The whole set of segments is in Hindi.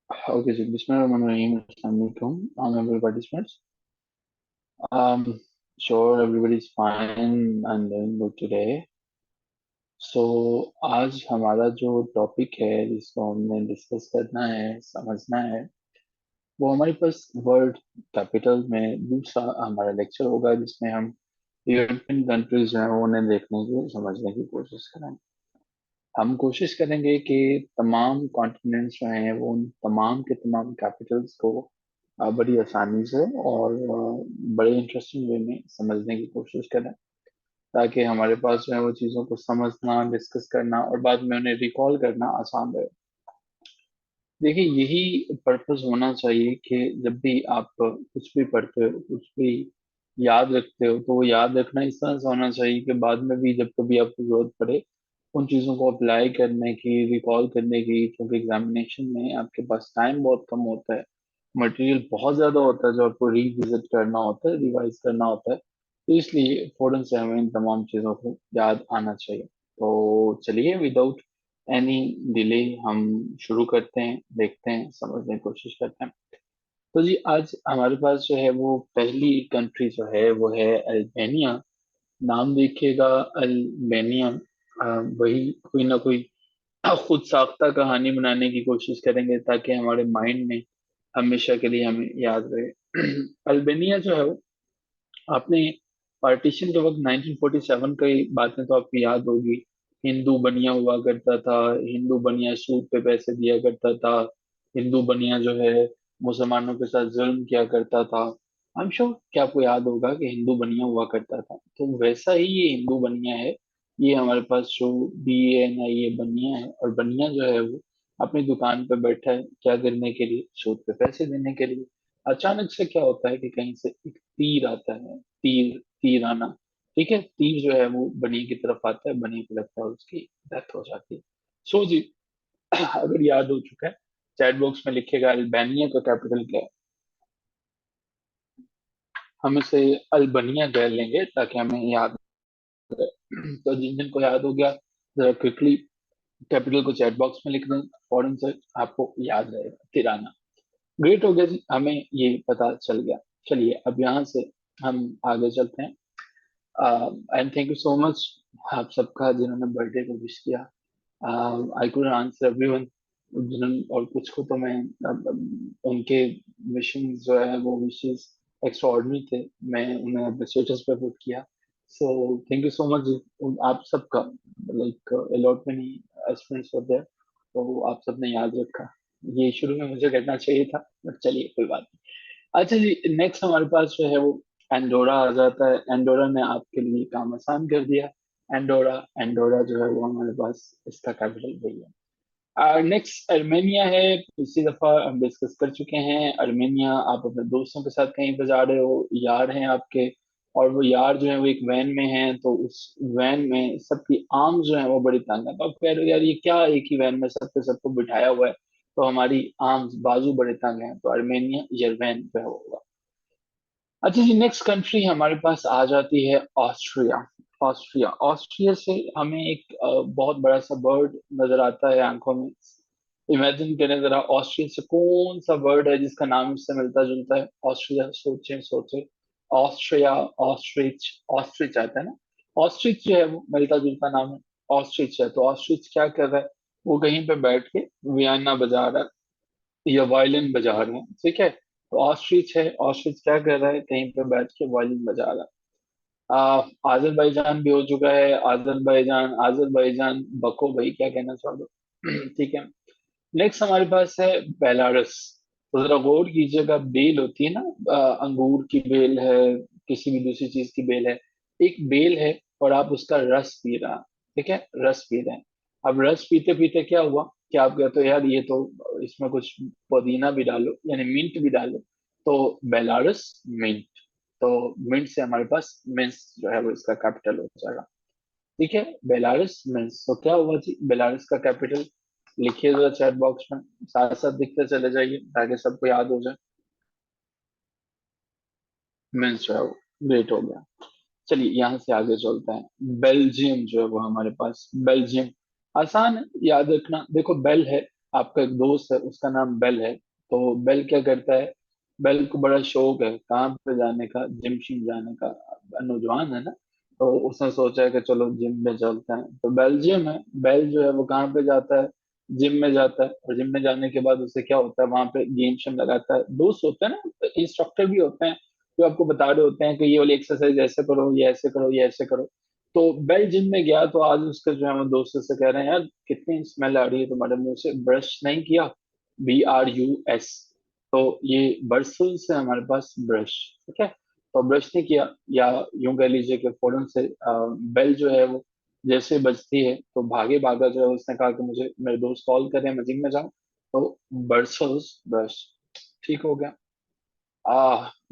Okay, so Bismillahirrahmanirrahim. Assalamualaikum. Honorable participants. Sure, everybody's fine and doing good today. So आज हमारा जो टॉपिक है जिसको हमने डिस्कस करना है, समझना है, वो हमारे पास वर्ल्ड कैपिटल में दूसरा हमारा लेक्चर होगा जिसमें हम यूरोपियन कंट्रीज जो है वो उन्हें देखने की समझने की कोशिश करेंगे। हम कोशिश करेंगे कि तमाम कॉन्टिनेंट्स जो हैं वो उन तमाम के तमाम कैपिटल्स को बड़ी आसानी से और बड़े इंटरेस्टिंग वे में समझने की कोशिश करें, ताकि हमारे पास जो है वो चीज़ों को समझना, डिस्कस करना और बाद में उन्हें रिकॉल करना आसान रहे। देखिए, यही पर्पस होना चाहिए कि जब भी आप कुछ भी पढ़ते हो, कुछ भी याद रखते हो, तो वो याद रखना इस तरह से होना चाहिए कि बाद में भी जब कभी आपको जरूरत पड़े उन चीज़ों को अप्लाई करने की, रिकॉल करने की, क्योंकि एग्जामिनेशन में आपके पास टाइम बहुत कम होता है, मटेरियल बहुत ज़्यादा होता है जो आपको रिविजिट करना होता है, रिवाइज करना होता है, तो इसलिए फौरन से हमें इन तमाम चीज़ों को याद आना चाहिए। तो चलिए, विदाउट एनी डिले हम शुरू करते हैं, देखते हैं, समझने की कोशिश करते हैं। तो जी, आज हमारे पास जो है वो पहली कंट्री जो है वो है अल्बानिया। नाम देखिएगा, अल्बानिया। वही कोई ना कोई खुद साख्ता कहानी बनाने की कोशिश करेंगे ताकि हमारे माइंड में हमेशा के लिए हमें याद रहे। अल्बानिया जो है वो, आपने पार्टीशन के वक्त 1947 की बातें तो आपको याद होगी। हिंदू बनिया हुआ करता था, हिंदू बनिया सूद पे पैसे दिया करता था, हिंदू बनिया जो है मुसलमानों के साथ जुल्म किया करता था। आई एम श्योर कि आपको याद होगा कि हिंदू बनिया हुआ करता था, तो वैसा ही ये हिंदू बनिया है। ये हमारे पास जो BANIA बनिया है, और बनिया जो है वो अपनी दुकान पे बैठा है क्या करने के लिए? सूद पे पैसे देने के लिए। अचानक से क्या होता है कि कहीं से एक तीर आता है। तीर, तीर आना, ठीक है, तीर जो है वो बनी की तरफ आता है, बनी को लगता है उसकी डेथ हो जाती है। सो जी, अगर याद हो चुका है, चैट बॉक्स में लिखेगा अल्बानिया का कैपिटल क्या है। हम इसे अल्बानिया कह लेंगे ताकि हमें याद रहे। तो जिन जिन को याद हो गया, जरा क्विकली कैपिटल को चैट बॉक्स में लिख दें, फौरन से आपको याद रहेगा, तिराना। ग्रेट हो गया जी, हमें ये पता चल गया। चलिए, अब यहाँ से हम आगे चलते हैं। And thank you so much आप सबका जिन्होंने बर्थडे को विश किया। आई कुड आंसर एवरीवन, जिन्होंने, और कुछ को तो मैं उनके विशिंग जो है वो विशेष एक्स्ट्रा ऑर्डिनरी थे, मैं उन्हें अपने स्टेटस पे पुट किया। So thank you so much आप सबका। Like a lot many aspirants were there, तो आप सबने याद रखा। ये शुरू में मुझे करना चाहिए था, बट चलिए कोई बात नहीं। अच्छा जी, नेक्स्ट हमारे पास जो है वो एंडोरा आ जाता है। एंडोरा ने आपके लिए काम आसान कर दिया। एंडोरा, एंडोरा जो है वो हमारे पास, इसका कैपिटल वही है। नेक्स्ट अर्मेनिया है। पिछली दफा हम डिस्कस कर चुके हैं अर्मेनिया। आप अपने दोस्तों के साथ कहीं पर जा रहे हो, यार हैं आपके, और वो यार जो है वो एक वैन में हैं, तो उस वैन में सबकी आर्म्स जो है वो बड़ी तंग है, तो आप कह रहे हो यार ये क्या, एक ही वैन में सबके सबको बिठाया हुआ है, तो हमारी आर्म्स, बाजू बड़े तंग हैं, तो अर्मेनिया यरवैन जो है वो होगा। अच्छा जी, नेक्स्ट कंट्री हमारे पास आ जाती है ऑस्ट्रिया। ऑस्ट्रिया, ऑस्ट्रिया से हमें एक बहुत बड़ा सा बर्ड नजर आता है आंखों में। इमेजिन करें जरा, ऑस्ट्रिया से कौन सा बर्ड है जिसका नाम इससे मिलता जुलता है? ऑस्ट्रिया, सोचे सोचे। ऑस्ट्रिया, ऑस्ट्रिच, ऑस्ट्रिच आता है ना। ऑस्ट्रिच जो है वो मिलता जुलता नाम है। ऑस्ट्रिच है, तो ऑस्ट्रिच क्या कर रहा है? वो कहीं पे बैठ के वियना बजा रहा है या वायलिन बजा रहे हैं, ठीक है। तो ऑस्ट्रिच है, ऑस्ट्रिच क्या कर रहा है? कहीं पे बैठ के वायलिन बजा रहा है। आजरबाईजान भी हो चुका है। आजरबाईजान, आजरबाईजान बको भाई, क्या कहना चाहोगे? ठीक है। नेक्स्ट हमारे पास है बेलारस। तो जरा गौर कीजिएगा, बेल होती है ना, अंगूर की बेल है, किसी भी दूसरी चीज की बेल है, एक बेल है, और आप उसका रस पी रहा, ठीक है, रस पी रहे हैं। अब रस पीते पीते क्या हुआ कि आप कहते हो यार ये तो, इसमें कुछ पुदीना भी डालो, यानी मिंट भी डालो, तो बेलारस मिंट। तो मिंट से हमारे पास मिंस जो है वो इसका कैपिटल हो जाएगा। ठीक है, बेलारस मिंस। तो क्या हुआ जी, बेलारस का कैपिटल लिखिए जरा चैट बॉक्स में, साथ साथ लिखते चले जाइए ताकि सबको याद हो जाए। मिंस जो है वो ग्रेट हो गया। चलिए, यहाँ से आगे चलते हैं। बेल्जियम जो है वो हमारे पास, बेल्जियम आसान है याद रखना। देखो, बेल है, आपका एक दोस्त है उसका नाम बेल है, तो बेल क्या करता है, बेल को बड़ा शौक है कहाँ पे जाने का, जिम शिम जाने का, नौजवान है ना। तो उसने सोचा है कि चलो जिम में चलते हैं, तो बेल्जियम है। बेल जो है वो कहाँ पे जाता है, जिम में जाता है। और जिम में जाने के बाद उसे क्या होता है, वहां पे गेम शेम लगाता है, दोस्त होते हैं ना, इंस्ट्रक्टर भी होते हैं जो आपको बता रहे होते हैं कि ये वाली एक्सरसाइज ऐसे करो, ये ऐसे करो, ये ऐसे करो। तो बेल जिम में गया तो आज उसका जो है वो दोस्त से कह रहे हैं, यार कितनी स्मेल आ रही है तुम्हारे मुंह से, ब्रश नहीं किया, BRUS। तो ये बरसों से हमारे पास ब्रश, ठीक है, तो ब्रश नहीं किया, या यूं कह लीजिए कि फौरन से बेल जो है वो जैसे बजती है तो भागे भागा जो है उसने कहा कि मुझे मेरे दोस्त कॉल कर रहे हैं, मैं जिम में जाऊं। तो बरसों ब्रश ठीक हो गया।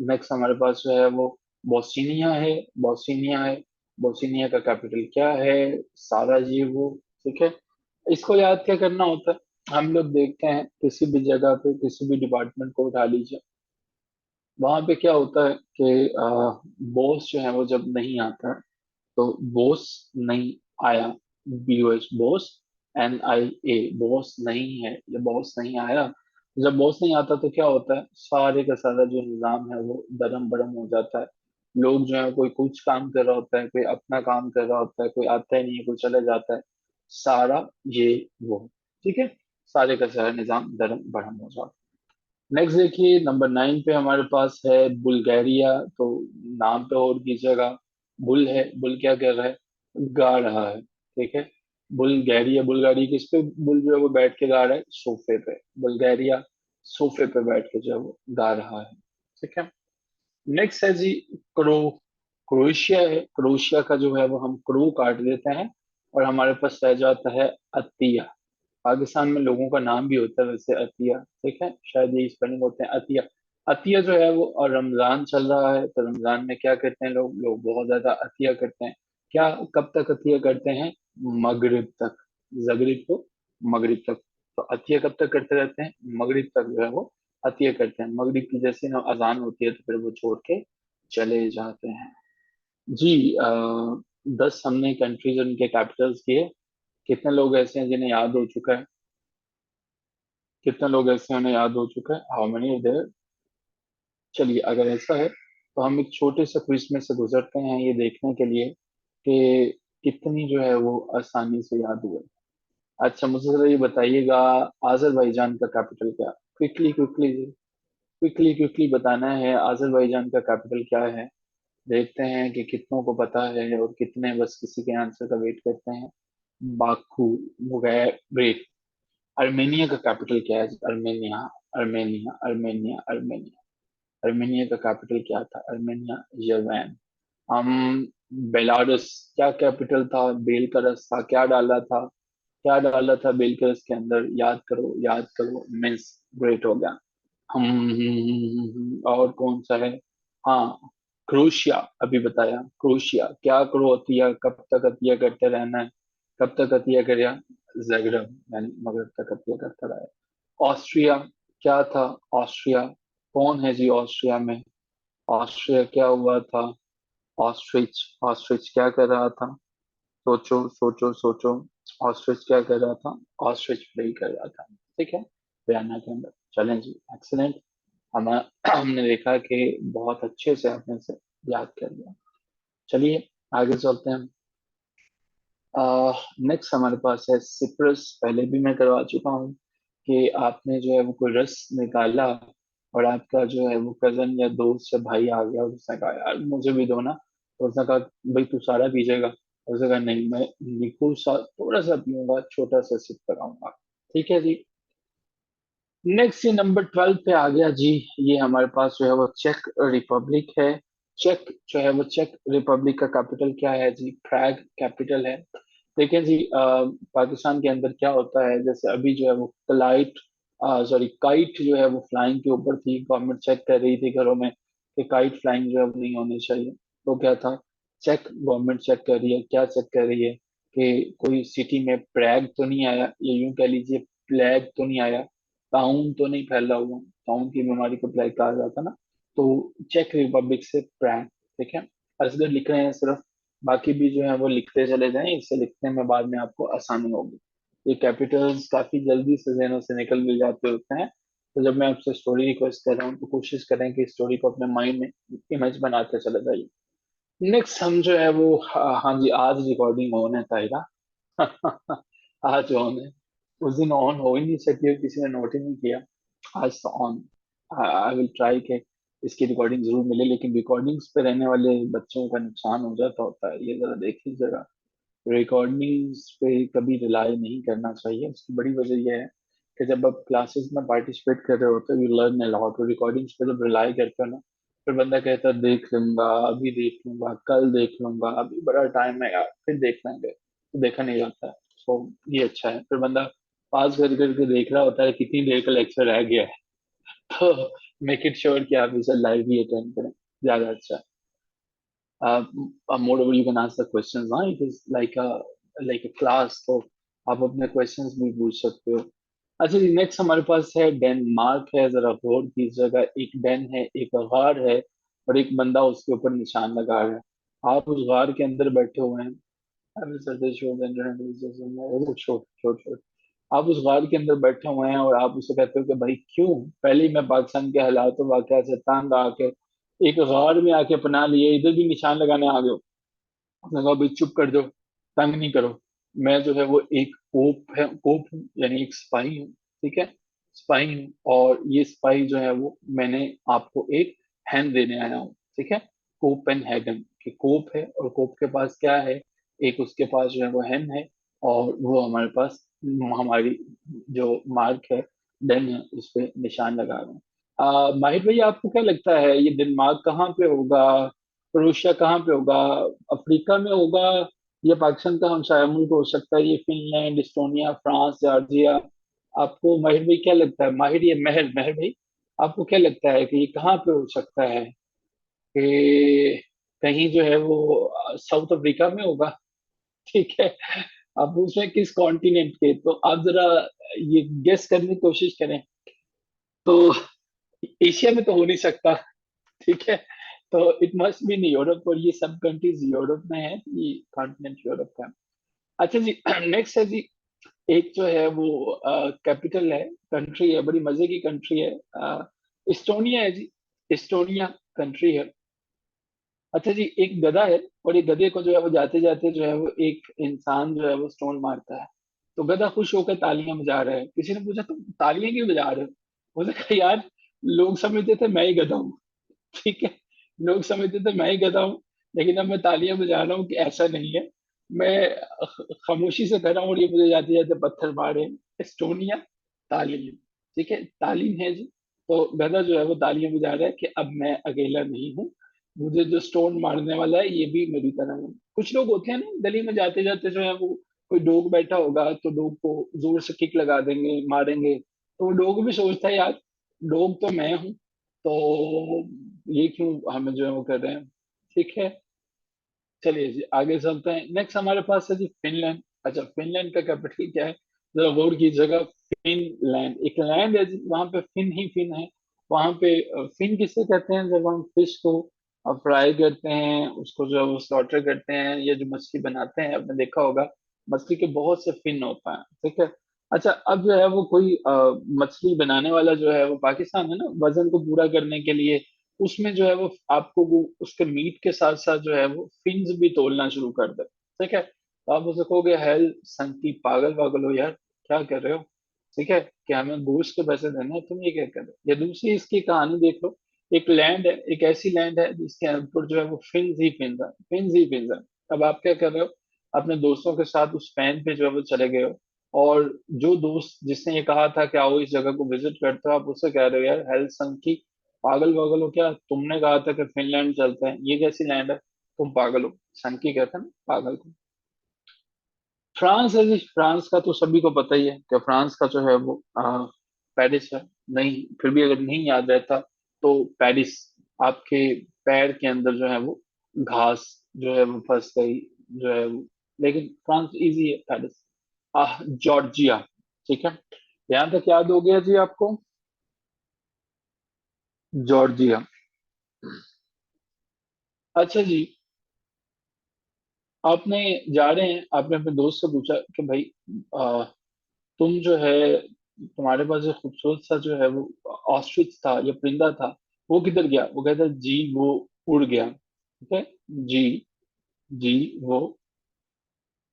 नेक्स्ट हमारे पास जो है वो बोस्निया है। बोस्निया है, बोस्निया का कैपिटल क्या है, साराजेवो, ठीक है। इसको याद क्या करना होता है, हम लोग देखते हैं किसी भी जगह पे किसी भी डिपार्टमेंट को उठा लीजिए, वहां पे क्या होता है कि बॉस जो है वो जब नहीं आता है, तो बॉस नहीं आया, BOS बॉस, NIA बॉस नहीं है, ये बॉस नहीं आया। जब बॉस नहीं आता तो क्या होता है, सारे का सारा जो निजाम है वो दरम बरम हो जाता है। लोग जो है कोई कुछ काम कर रहा होता है, कोई अपना काम कर रहा होता है, कोई आता ही नहीं है, कोई चले जाता है, सारा ये वो, ठीक है, सारे का सारा निजाम दरम बरम हो जाता है। नेक्स्ट देखिए नंबर 9 पे हमारे पास है बुल्गारिया। तो नाम पे और कीजिएगा, बुल है, बुल क्या कर रहा है, गा रहा है, ठीक है। बुल्गारिया, बुल्गारिया किस पे, बुल जो है वो बैठ के गा रहा है सोफे पे, बुल्गारिया सोफे पे बैठ के जो है वो गा रहा है, ठीक है। नेक्स्ट है जी क्रो, क्रोएशिया है। क्रोएशिया का जो है वो हम क्रो काट देते हैं और हमारे पास रह जाता है अतिया। पाकिस्तान में लोगों का नाम भी होता है वैसे अतिया, ठीक है, शायद यही स्पेलिंग होते हैं अतिया। अतिया जो है वो, और रमजान चल रहा है तो रमजान में क्या करते हैं लोग, लोग बहुत ज्यादा अतिया करते हैं। क्या, कब तक अतिया करते हैं, मगरिब तक, जगरिब को मगरिब तक। तो अतिया कब तक करते रहते हैं, मगरिब तक जो है वो अतिया करते हैं। मगरिब की जैसे ना अजान होती है तो फिर वो छोड़ के चले जाते हैं। जी 10 हमने कंट्रीज और उनके कैपिटल्स किए। कितने लोग ऐसे हैं जिन्हें याद हो चुका है, कितने लोग ऐसे हैं उन्हें याद हो चुका है, हाउ मेनी देयर। चलिए अगर ऐसा है तो हम एक छोटे से क्विज में से गुजरते हैं ये देखने के लिए कि कितनी जो है वो आसानी से याद हुए। अच्छा मुझे जरा ये बताइएगा, आजरबाईजान का कैपिटल क्या, क्विकली क्विकली, क्विकली क्विकली बताना है, आजरबाईजान का कैपिटल क्या है। देखते हैं कि कितनों को पता है और कितने बस किसी के आंसर का वेट करते हैं। बाकू, वेट, अर्मेनिया का कैपिटल क्या है, Armenia, Armenia, Armenia, Armenia, Armenia का कैपिटल क्या था, अर्मेनिया, यरवैन। हम, बेलारूस, क्या कैपिटल था, बेल का रस था, क्या डाला था, क्या डाला था बेल के रस के अंदर, याद करो याद करो, मिन्स, ग्रेट हो गया। और कौन सा है, हाँ, क्रोशिया, अभी बताया क्रोशिया, क्या करो अतिया, कब तक अतिया करते रहना है, कब तक अतिया करेगा, जगरब, यानी मगरब तक अतिया करता रहा है। ऑस्ट्रिया, क्या था, ऑस्ट्रिया, कौन है जी ऑस्ट्रिया में, ऑस्ट्रिया क्या हुआ था, ऑस्ट्रिच, ऑस्ट्रिच क्या कर रहा था, सोचो सोचो सोचो, ऑस्ट्रिच क्या कर रहा था, ऑस्ट्रिच प्ले कर रहा था, ठीक है, बयाना के अंदर। चलें जी, एक्सीलेंट। हम हमने देखा कि बहुत अच्छे से आपने से याद कर लिया। चलिए आगे चलते हैं। नेक्स्ट हमारे पास है सिप्रस। पहले भी मैं करवा चुका हूँ कि आपने जो है वो कोई रस निकाला और आपका जो है वो कजन या दोस्त या भाई आ गया और उसने कहा यार मुझे भी दो ना, तो उसने कहा भाई तू सारा पीजेगा, और उसने कहा नहीं मैं निकुल सा थोड़ा सा पीऊंगा, छोटा सा सिप कराऊंगा, ठीक है जी। नेक्स्ट ये नंबर 12 पे आ गया जी, ये हमारे पास जो है वो चेक रिपब्लिक है। चेक जो है वो, चेक रिपब्लिक का कैपिटल क्या है जी, प्रैग कैपिटल है। देखिए जी पाकिस्तान के अंदर क्या होता है, जैसे अभी जो है वो फ्लाइट, सॉरी काइट जो है वो फ्लाइंग के ऊपर थी, गवर्नमेंट चेक कर रही थी घरों में कि काइट फ्लाइंग जो है वो नहीं होनी चाहिए। तो क्या था, चेक गवर्नमेंट चेक कर रही है, क्या चेक कर रही है कि कोई सिटी में प्रैग तो नहीं आया, ये यूं कह लीजिए प्लेग तो नहीं आया, ताउन तो नहीं फैला हुआ, ताउन की बीमारी को प्लेग कहा जाता ना। तो चेक रिपब्लिक से प्रैग, ठीक है। असगर लिख रहे हैं सिर्फ, बाकी भी जो है वो लिखते चले जाएं, इससे लिखने में बाद में आपको आसानी होगी। ये कैपिटल्स काफी जल्दी से जहनों से निकल भी जाते होते हैं। तो जब मैं आपसे स्टोरी रिक्वेस्ट कर रहा हूँ तो कोशिश करें कि स्टोरी को अपने माइंड में इमेज बनाते चले जाइए। नेक्स्ट हम जो है वो, हाँ हाँ जी, आज रिकॉर्डिंग ऑन है ताहिरा। आज ऑन है। उस दिन ऑन हो ही नहीं सकती, किसी ने नोट ही नहीं किया। आज तो ऑन। आई विल ट्राई के इसकी रिकॉर्डिंग जरूर मिले, लेकिन रिकॉर्डिंग्स पे रहने वाले बच्चों का नुकसान हो जाता होता है, ये जरा देखिए जरा। रिकॉर्डिंग्स पे कभी रिलाई नहीं करना चाहिए। उसकी बड़ी वजह यह है कि जब आप क्लासेस में पार्टिसिपेट कर रहे होते हो यू लर्न अ लॉट, और रिकॉर्डिंग्स पे जब रिलाई करते हो ना, फिर बंदा कहता है देख लूंगा, अभी देख लूंगा, कल देख लूंगा, अभी बड़ा टाइम है यार, फिर देख लेंगे, तो देखा नहीं जाता है। तो ये अच्छा है, फिर बंदा पास कर करके देख रहा होता है कितनी देर का लेक्चर रह गया है। तो मेक इट श्योर कि आप इसे लाइव ही अटेंड करें, ज्यादा अच्छा है। Moreover, you can ask the questions. हाँ, it is like a class, तो आप अपने questions भी पूछ सकते हो। अच्छा जी, नेक्स्ट हमारे पास है डेनमार्क है। जरा गौर कीजिएगा, एक डेन है, एक गार है, और एक बंदा उसके ऊपर निशान लगा रहा है। आप उस गार के अंदर बैठे हुए हैं। अभी sir show show show show आप उस गार के अंदर बैठे हुए हैं और आप उसे कहते हो कि भाई क्यों, पहले ही मैं पाकिस्तान के हालात वाकया से तंग आके एक गार में आके अपना लिए, इधर भी निशान लगाने आ गए हो। उसने कहा भाई चुप कर दो, तंग नहीं करो। मैं जो है वो एक कोप हूँ, यानी एक सिपाही हूँ। ठीक है, सिपाही हूँ, और ये सिपाही जो है वो मैंने आपको एक हैंड देने आया हूँ। ठीक है, कोप एंड हैगन, कि कोप है और कोप के पास क्या है, एक उसके पास जो है वो हैंड है, और वो हमारे पास हमारी जो मार्क है, डेन है, उस पे निशान लगा रहे हैं। माहिर भाई, आपको क्या लगता है ये डेनमार्क कहाँ पे होगा, क्रोएशिया कहाँ पे होगा, अफ्रीका में होगा, या पाकिस्तान का हमसाया मुल्क हो सकता है, ये फिनलैंड, इस्टोनिया, फ्रांस, जॉर्जिया? आपको माहिर भाई क्या लगता है, माहिर ये महर महर भाई, आपको क्या लगता है कि ये कहाँ पे हो सकता है, कि कहीं जो है वो साउथ अफ्रीका में होगा? ठीक है, अब उसमें किस कॉन्टिनेंट के, तो आप जरा ये गेस करने की कोशिश करें। तो एशिया में तो हो नहीं सकता। ठीक है, तो it must be in Europe, और ये सब कंट्रीज यूरोप में है, ये कॉन्टिनेंट यूरोप का। अच्छा जी, नेक्स्ट है जी, एक जो है वो कैपिटल है, कंट्री है, बड़ी मजे की कंट्री है, इस्टोनिया है जी। इस्टोनिया कंट्री है। अच्छा जी, एक गधा है, और एक गधे को जो है वो जाते जाते जो है वो एक इंसान जो है वो स्टोन मारता है। तो गधा खुश होकर तालियां बजा रहा है। किसी ने पूछा तुम तालियां क्यों बजा रहे हो? उसने कहा यार, लोग समझते थे मैं ही गधा हूँ। ठीक है, लोग समझते थे मैं ही गधा हूँ, लेकिन अब मैं तालियां बजा रहा हूँ कि ऐसा नहीं है, मैं खामोशी से कर रहा हूँ, और ये मुझे जाते जाते पत्थर मारे। एस्टोनिया, तालीम। ठीक है, तालीम है जी। तो गधा जो है वो तालियां बजा रहा है कि अब मैं अकेला नहीं हूँ, मुझे जो स्टोन मारने वाला है ये भी मेरी तरह है। कुछ लोग होते हैं ना गली में जाते जाते जो है वो, कोई डॉग बैठा होगा तो डॉग को जोर से किक लगा देंगे, मारेंगे, तो वो डॉग भी सोचता है यार, डॉग तो मैं हूँ, तो ये क्यों हमें जो है वो कर रहे हैं। ठीक है, चलिए जी आगे चलते हैं। नेक्स्ट हमारे पास है जी फिनलैंड। अच्छा, फिनलैंड का कैपिटल क्या है, जरा गौर की जगह। फिनलैंड एक लैंड है जी, वहां पे फिन ही फिन है। वहां पे फिन किसे कहते हैं, जब हम फिश को फ्राई करते हैं, उसको जो है वो स्लॉटर करते हैं, या जो मछली बनाते हैं, आपने देखा होगा मछली के बहुत से फिन होता है। ठीक है, अच्छा अब जो है वो कोई मछली बनाने वाला जो है वो पाकिस्तान है ना, वजन को पूरा करने के लिए उसमें जो है वो आपको वो उसके मीट के साथ साथ जो है वो फिन्स भी तोलना शुरू कर दे। ठीक है, तो आप उसे कहोगे हेल संकी, पागल पागल हो यार, क्या कर रहे हो? ठीक है, क्या हमें गोश्त के पैसे देने हैं, तुम ये क्या कर रहे हो? या दूसरी इसकी कहानी देख लो। एक लैंड है, एक ऐसी लैंड है जिसके ऊपर जो है वो फिन्स ही फिन्स है, फिन्स ही फिन्स है। अब आप क्या कर रहे हो, अपने दोस्तों के साथ उस फैन पे जो है वो चले गए हो, और जो दोस्त जिसने ये कहा था कि आओ इस जगह को विजिट करते हो, आप उससे कह रहे हो यार हेल संकी, पागल पागल हो क्या, तुमने कहा था कि फिनलैंड चलते हैं, ये कैसी लैंड है, तुम पागल हो। सन की कहते हैं ना पागल को। फ्रांस है जी, फ्रांस का तो सभी को पता ही है कि फ्रांस का जो है वो पेरिस है। नहीं, फिर भी अगर नहीं याद रहता तो पेरिस। आपके पैर के अंदर जो है वो घास जो है वो फंस गई जो है वो, लेकिन फ्रांस इजी है, पेरिस। जॉर्जिया। ठीक है, यहाँ तक याद हो गया जी आपको, जॉर्जिया। अच्छा जी, आपने जा रहे हैं, आपने अपने दोस्त से पूछा कि भाई तुम जो है, तुम्हारे पास जो खूबसूरत सा जो है वो ऑस्ट्रिच था या परिंदा था, वो किधर गया? वो कहता है जी वो उड़ गया। ठीक है। जी, जी वो,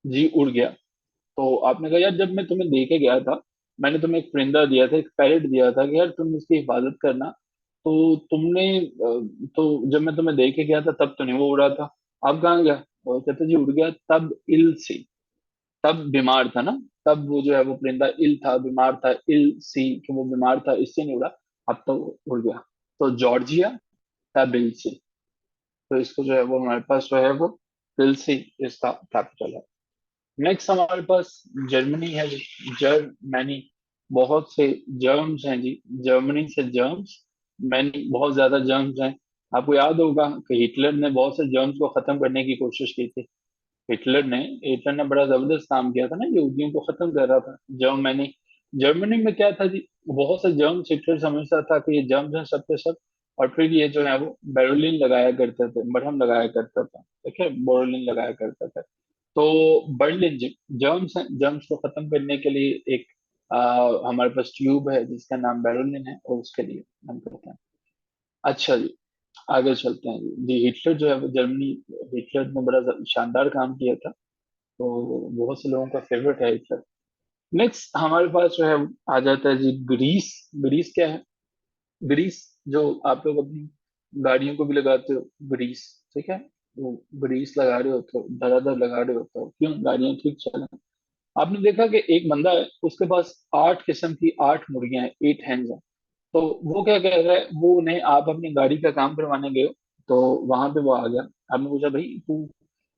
जी उड़ गया। तो आपने कहा यार, जब मैं तुम्हें दे के गया था, मैंने तुम्हें एक परिंदा दिया था, एक पैरेट दिया था कि यार तुम इसकी हिफाजत करना, तो तुमने तो जब मैं तुम्हें दे के गया था तब तो नहीं वो उड़ा था, अब कहाँ गया? वो कहते जी उड़ गया तब इल सी, तब बीमार था ना, तब वो जो है वो परिंदा इल था, बीमार था, इल सी कि वो बीमार था इससे नहीं उड़ा, अब तो वो उड़ गया। तो जॉर्जिया, तब इल सी। तो इसको जो है वो हमारे पास जो है वो इल सी इसका कैपिटल है। नेक्स्ट हमारे पास जर्मनी है जी। जर्मनी, बहुत से जर्म्स हैं जी, जर्मनी से जर्म्स, मैनी बहुत ज्यादा जर्म्स हैं। आपको याद होगा कि हिटलर ने बहुत से जर्म्स को खत्म करने की कोशिश की थी। हिटलर ने बड़ा जबरदस्त काम किया था ना, यहूदियों को खत्म कर रहा था। जर्मनी, जर्मनी में क्या था जी, बहुत से जर्म्स, हिटलर समझता था कि ये जर्म्स हैं सब के सब, और फिर ये जो है वो बेरोलिन लगाया करते थे, मरहम लगाया करता था, ठीक है, बोरोलिन लगाया करता था। तो बर्लिन, जर्म्स हैं, जर्म्स को खत्म करने के लिए एक हमारे पास ट्यूब है जिसका नाम बेरोलिन है, और उसके लिए हम करते हैं। अच्छा जी, आगे चलते हैं जी। हिटलर जो है वो जर्मनी, हिटलर ने बड़ा शानदार काम किया था, तो बहुत से लोगों का फेवरेट है हिटलर। नेक्स्ट हमारे पास जो है आ जाता है जी ग्रीस। ग्रीस क्या है? ग्रीस, जो आप लोग अपनी गाड़ियों को भी लगाते हो, ग्रीस, ठीक है, वो ग्रीस लगा रहे होते हो, दरादर लगा रहे होते हो, क्यों? गाड़ियां ठीक चले। आपने देखा कि एक बंदा है, उसके पास 8 किस्म की 8 मुर्गियां हैं, 8 हेन्स हैं। तो वो क्या कह रहा है, वो उन्हें, आप अपनी गाड़ी का काम करवाने गए हो, तो वहां पे वो आ गया। आपने पूछा भाई तू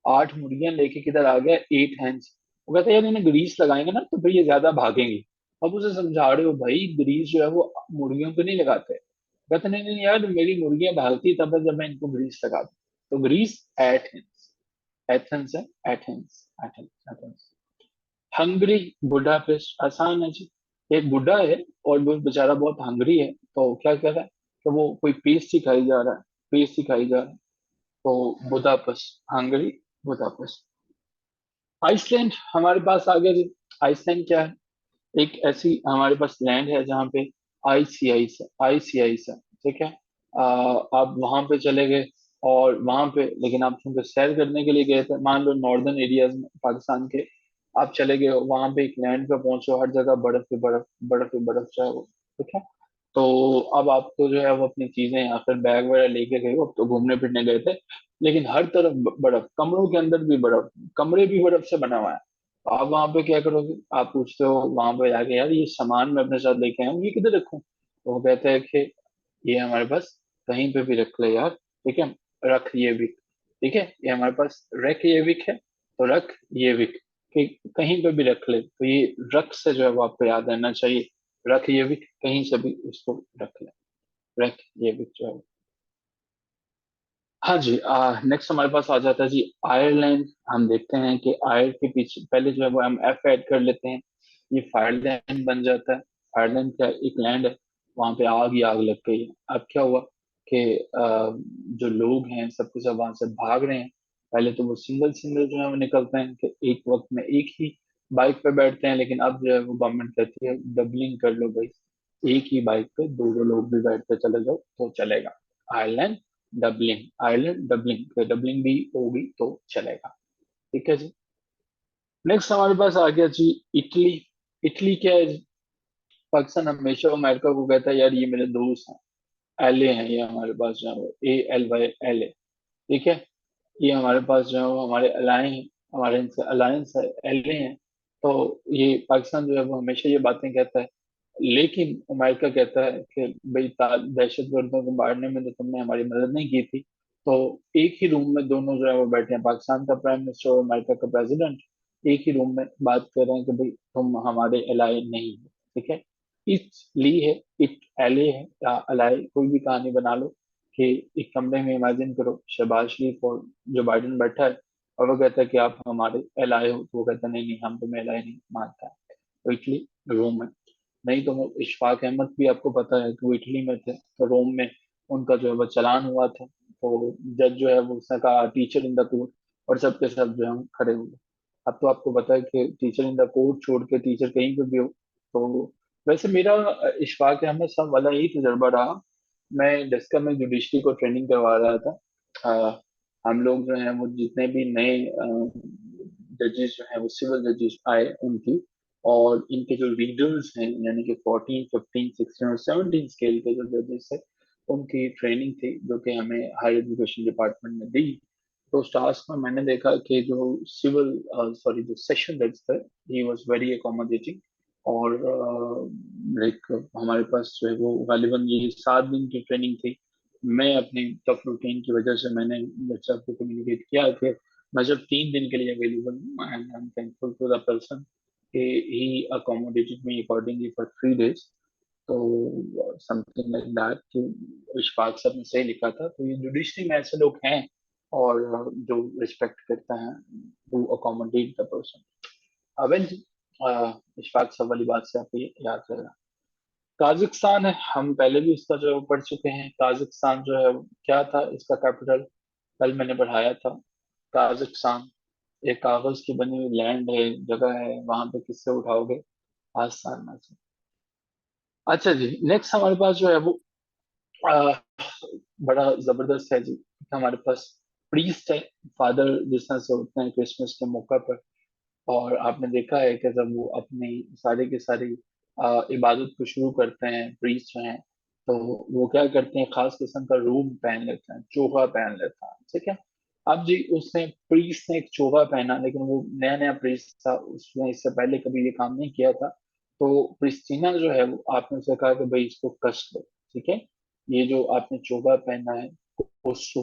8 मुर्गियां लेके किधर आ गया, 8 हेन्स? वो कहता है यार इन्हें ग्रीस लगाएंगे ना तो फिर ये ज्यादा भागेंगी। अब उसे समझा रहे हो भाई, ग्रीस जो है वो मुर्गियों पे नहीं लगाते। कहते नहीं नहीं यार, मेरी मुर्गियां भागती तब है जब मैं इनको ग्रीस लगा दूं। तो ग्रीस, 8 हेन्स, एथेंस है, Athens, Athens, Athens. Hungary, Budapest, आसान है जी। एक बुढ़ा है और वो बेचारा बहुत हंगरी है, तो क्या कर रहा है कि वो कोई पेस्ट्री खाई जा रहा है, पेस्ट्री खाई जा रहा है। तो बुदापेस्ट, हंगरी, बुदापेस्ट। आइसलैंड हमारे पास आ गया जी। आइसलैंड क्या है? एक ऐसी हमारे पास लैंड है जहाँ पे आईसी आईस है, ठीक है। आप वहां पे चले गए, और वहां पे, लेकिन आप चूंकि सैर करने के लिए गए थे, मान लो नॉर्दर्न एरियाज में पाकिस्तान के, आप चले गए हो वहां पे, एक लैंड पे पहुंचे हो, हर जगह बर्फ ही बर्फ, बर्फ ही बर्फ चाहे वो, ठीक है। तो अब आपको जो है वो अपनी चीजें या फिर बैग वगैरह लेके गए हो, अब तो घूमने फिरने गए थे, लेकिन हर तरफ बर्फ, कमरों के अंदर भी बर्फ, कमरे भी बर्फ से बना हुआ है। तो आप वहां पे क्या करोगे? आप पूछते हो वहां पे जाके, यार ये सामान मैं अपने साथ लेके आया हूँ, ये किधर रखूं? तो वो कहते हैं कि ये हमारे पास कहीं पे भी रख ले यार, ठीक है, रख ये भी, ठीक है, ये हमारे पास रख ये विक है, तो रख ये विक, कि कहीं पे भी रख ले, तो ये रख से जो है वो आपको याद रहना चाहिए, रख ये विक, कहीं से भी इसको रख ले, रख ये विक जो है। हाँ जी, नेक्स्ट हमारे पास आ जाता है जी आयरलैंड। हम देखते हैं कि आयर के पीछे पहले जो है वो हम एफ ऐड कर लेते हैं, ये फायरलैंड बन जाता है। फायरलैंड क्या है? एक लैंड है, वहां पे आग ही आग लग गई है। अब क्या हुआ कि जो लोग हैं सब के सब वहां से भाग रहे हैं। पहले तो वो सिंगल सिंगल जो है वो निकलते हैं कि एक वक्त में एक ही बाइक पे बैठते हैं, लेकिन अब जो है वो गवर्नमेंट कहती है डबलिंग कर लो भाई, एक ही बाइक पे दो दो लोग भी बैठ के चले जाओ तो चलेगा। आयरलैंड डबलिंग, आयरलैंड डबलिंग, तो डबलिंग भी होगी तो चलेगा, ठीक है जी। नेक्स्ट हमारे पास आ गया जी इटली। इटली क्या है जी? पाकिस्तान हमेशा अमेरिका को कहता है यार ये मेरे दोस्त हैं, एल ए हैं ये हमारे पास जो है, ALY, ठीक है। ये हमारे पास जो है वो हमारे अलाय हैं, हमारे इनसे अलायंस है, एल ए हैं। तो ये पाकिस्तान जो है वो हमेशा ये बातें कहता है, लेकिन अमेरिका कहता है कि भाई दहशत गर्दों को मारने में तो तुमने हमारी मदद नहीं की थी। तो एक ही रूम में दोनों जो है वो बैठे हैं, पाकिस्तान का प्राइम मिनिस्टर और अमेरिका का प्रेसिडेंट एक ही रूम में बात कर रहे हैं कि भाई तुम हमारे एलाय नहीं हो, ठीक है। इट ली है, इट एले है, या अलाय, कोई भी कहानी बना लो कि एक कमरे में इमेजिन करो शहबाज शरीफ और जो बाइडन बैठा है, और वो कहता है कि आप हमारे एलाय हो, तो वो कहता है नहीं नहीं, हम तुम्हें एलाय नहीं मानता है। तो इटली रोम है। नहीं तो वो इशफाक अहमद भी आपको पता है कि वो इटली में थे, तो रोम में उनका जो है वो चालान हुआ था, तो जज जो है वो उसने कहा टीचर इन द कोर्ट, और सबके सब जो है खड़े हुए। अब तो आपको पता है कि टीचर इन द कोर्ट छोड़ के टीचर कहीं पे भी हो। तो वैसे मेरा इशफाक अहमद साहब वाला यही तजर्बा रहा। मैं डेस्का में जुडिशरी को ट्रेनिंग करवा रहा था। हम लोग जो है वो जितने भी नए जजेस जो हैं वो सिविल जजेस आए उनकी, और इनके जो रीडर्स हैं यानी कि 14 15 16 और 17 स्केल के जो जजेस है उनकी ट्रेनिंग थी जो कि हमें हायर एजुकेशन डिपार्टमेंट ने दी। तो उस टास्क में मैंने देखा कि जो सिविल सॉरी जो सेशन जज थे ही वॉज वेरी अकोमोडेटिंग। और लाइक हमारे पास जो है वो गालिबन ये 7 दिन की ट्रेनिंग थी। मैं अपनी टफ रूटीन की वजह से मैंने जज साहब को कम्युनिकेट किया कि मैं जब 3 दिन के लिए अवेलेबल हूँ and I am thankful to the person कि he accommodated me accordingly for 3 days. तो समथिंग लाइक दैट कि इशफाक साहब ने सही लिखा था। तो ये जुडिशरी में ऐसे लोग हैं और जो रिस्पेक्ट करता है टू अकोमोडेट द पर्सन। अवेल जी, इशफाक साहब वाली बात से आपको ये याद रहेगा। काजिकिस्तान है, हम पहले भी इसका जो है वो पढ़ चुके हैं। काजिकिस्तान जो है वो क्या था इसका कैपिटल, कल मैंने पढ़ाया था। काजिकिस्तान एक कागज की बनी हुई लैंड है, जगह है, वहां पे किससे उठाओगे, आसान में से। अच्छा जी, नेक्स्ट हमारे पास जो है वो आ, बड़ा जबरदस्त है जी। हमारे पास प्रीस्ट है, फादर जिस तरह से होते हैं क्रिसमस के मौका पर। और आपने देखा है कि जब वो अपनी सारी की सारी इबादत को शुरू करते हैं प्रीस्ट जो हैं, तो वो क्या करते हैं, खास किस्म का रूब पहन लेते हैं, चोगा पहन लेता है, ठीक है। अब जी उसने प्रीस्ट ने एक चोगा पहना, लेकिन वो नया नया प्रीस्ट था, उसने इससे पहले कभी ये काम नहीं किया था। तो प्रिस्टीना जो है वो आपने उसे कहा कि भाई इसको कस लो, ठीक है। ये जो आपने चोगा पहना है कोसो,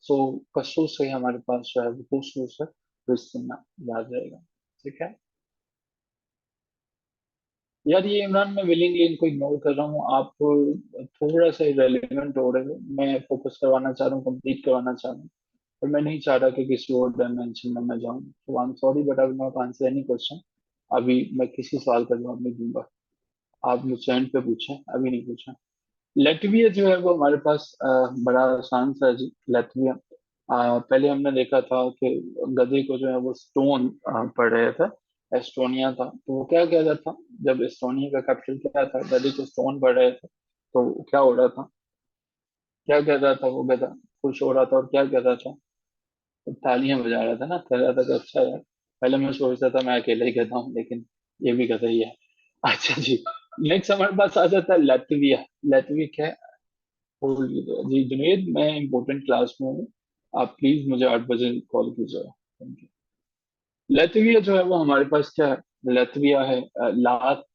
सो कसो से हमारे पास जो है वो कोसो से प्रिस्टीना याद रहेगा, ठीक है। यार ये इमरान, मैं विलिंगली इनको इग्नोर कर रहा हूँ। आप थोड़ा सा इरेलीवेंट हो रहे हो। मैं फोकस करवाना चाह रहा हूँ, कंप्लीट करवाना चाह रहा हूँ, और मैं नहीं चाह रहा कि किसी और डायमेंशन में मैं जाऊँ। तो I am sorry but I will not answer any question. अभी मैं किसी सवाल का जवाब नहीं दूंगा। आप मुझसे एंड पे पूछें, अभी नहीं पूछें। लेटविया जो है वो हमारे पास बड़ा आसान सा है जी। लेटविया पहले हमने देखा था कि गधे को जो है वो स्टोन पड़ रहे थे, एस्टोनिया था। तो वो क्या कह रहा था, जब एस्टोनिया का कैपिटल क्या था, गधे को स्टोन पड़ रहे थे, तो क्या हो रहा था, क्या कह रहा था वो गधा, खुश हो रहा था और क्या कर रहा था, तो तालियां बजा रहा था ना, कह रहा था कि अच्छा यार। पहले मैं सोच रहा था मैं अकेले ही गधा हूँ, लेकिन ये भी गधा ही है। अच्छा जी, नेक्स्ट हमारे पास आ जाता है लैटविया। लैटविया क्या है, होल्ड कीजिए जी जुनेद, मैं इम्पोर्टेंट क्लास में हूँ, आप प्लीज मुझे 8 बजे कॉल कीजिएगा, थैंक यू। लैटविया जो है वो हमारे पास क्या है, लैटविया है लात।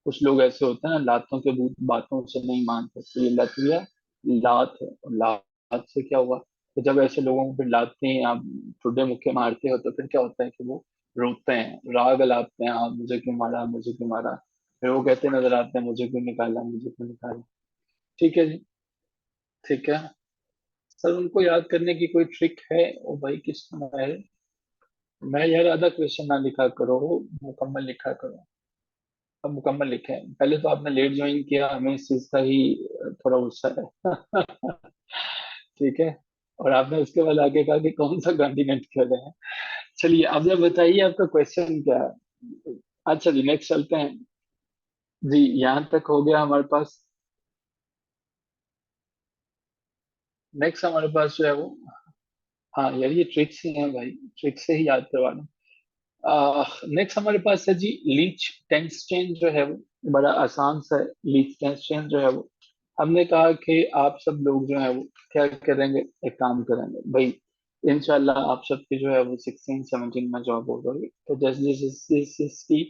कुछ लोग ऐसे होते हैं ना, लातों के भूत बातों से नहीं मानते, तो ये लैटविया लात है। और लात से क्या हुआ, तो जब ऐसे लोगों को फिर लाते हैं, आप ठुड्डे मुक्के मारते हो, तो फिर क्या होता है कि वो रोते हैं, राग अलापते हैं, हाँ मुझे क्यों मारा, मुझे क्यों मारा। फिर वो कहते नजर आते हैं, मुझे क्यों निकाला, मुझे क्यों निकाला। ठीक है जी, ठीक है। सर उनको याद करने की कोई ट्रिक है, ओ भाई किसका है। मैं यार आधा क्वेश्चन ना लिखा करो, मुकम्मल लिखा करो। अब मुकम्मल लिखे, पहले तो आपने लेट ज्वाइन किया, हमें इस चीज का ही थोड़ा गुस्सा है। ठीक है। और आपने उसके बाद आगे कहा कि कौन सा कॉन्टिनेंट कर रहे हैं। चलिए अब जब बताइए आपका क्वेश्चन क्या है। अच्छा जी, नेक्स्ट चलते हैं। जी यहाँ तक हो गया हमारे पास। नेक्स्ट हमारे पास जो है वो, हाँ यार ये ट्रिक्स ही हैं भाई, ट्रिक से ही याद करवा रहा हूँ। नेक्स्ट हमारे पास है जी लीच टेंगस्टेन जो है वो, बड़ा आसान सा है। लीच टेंगस्टेन जो है वो, हमने कहा कि आप सब लोग जो है वो क्या करेंगे, एक काम करेंगे भाई, इंशाल्लाह आप सबकी जो है वो 16 17 में जॉब हो जाएगी। तो जैसे जैसे जिसकी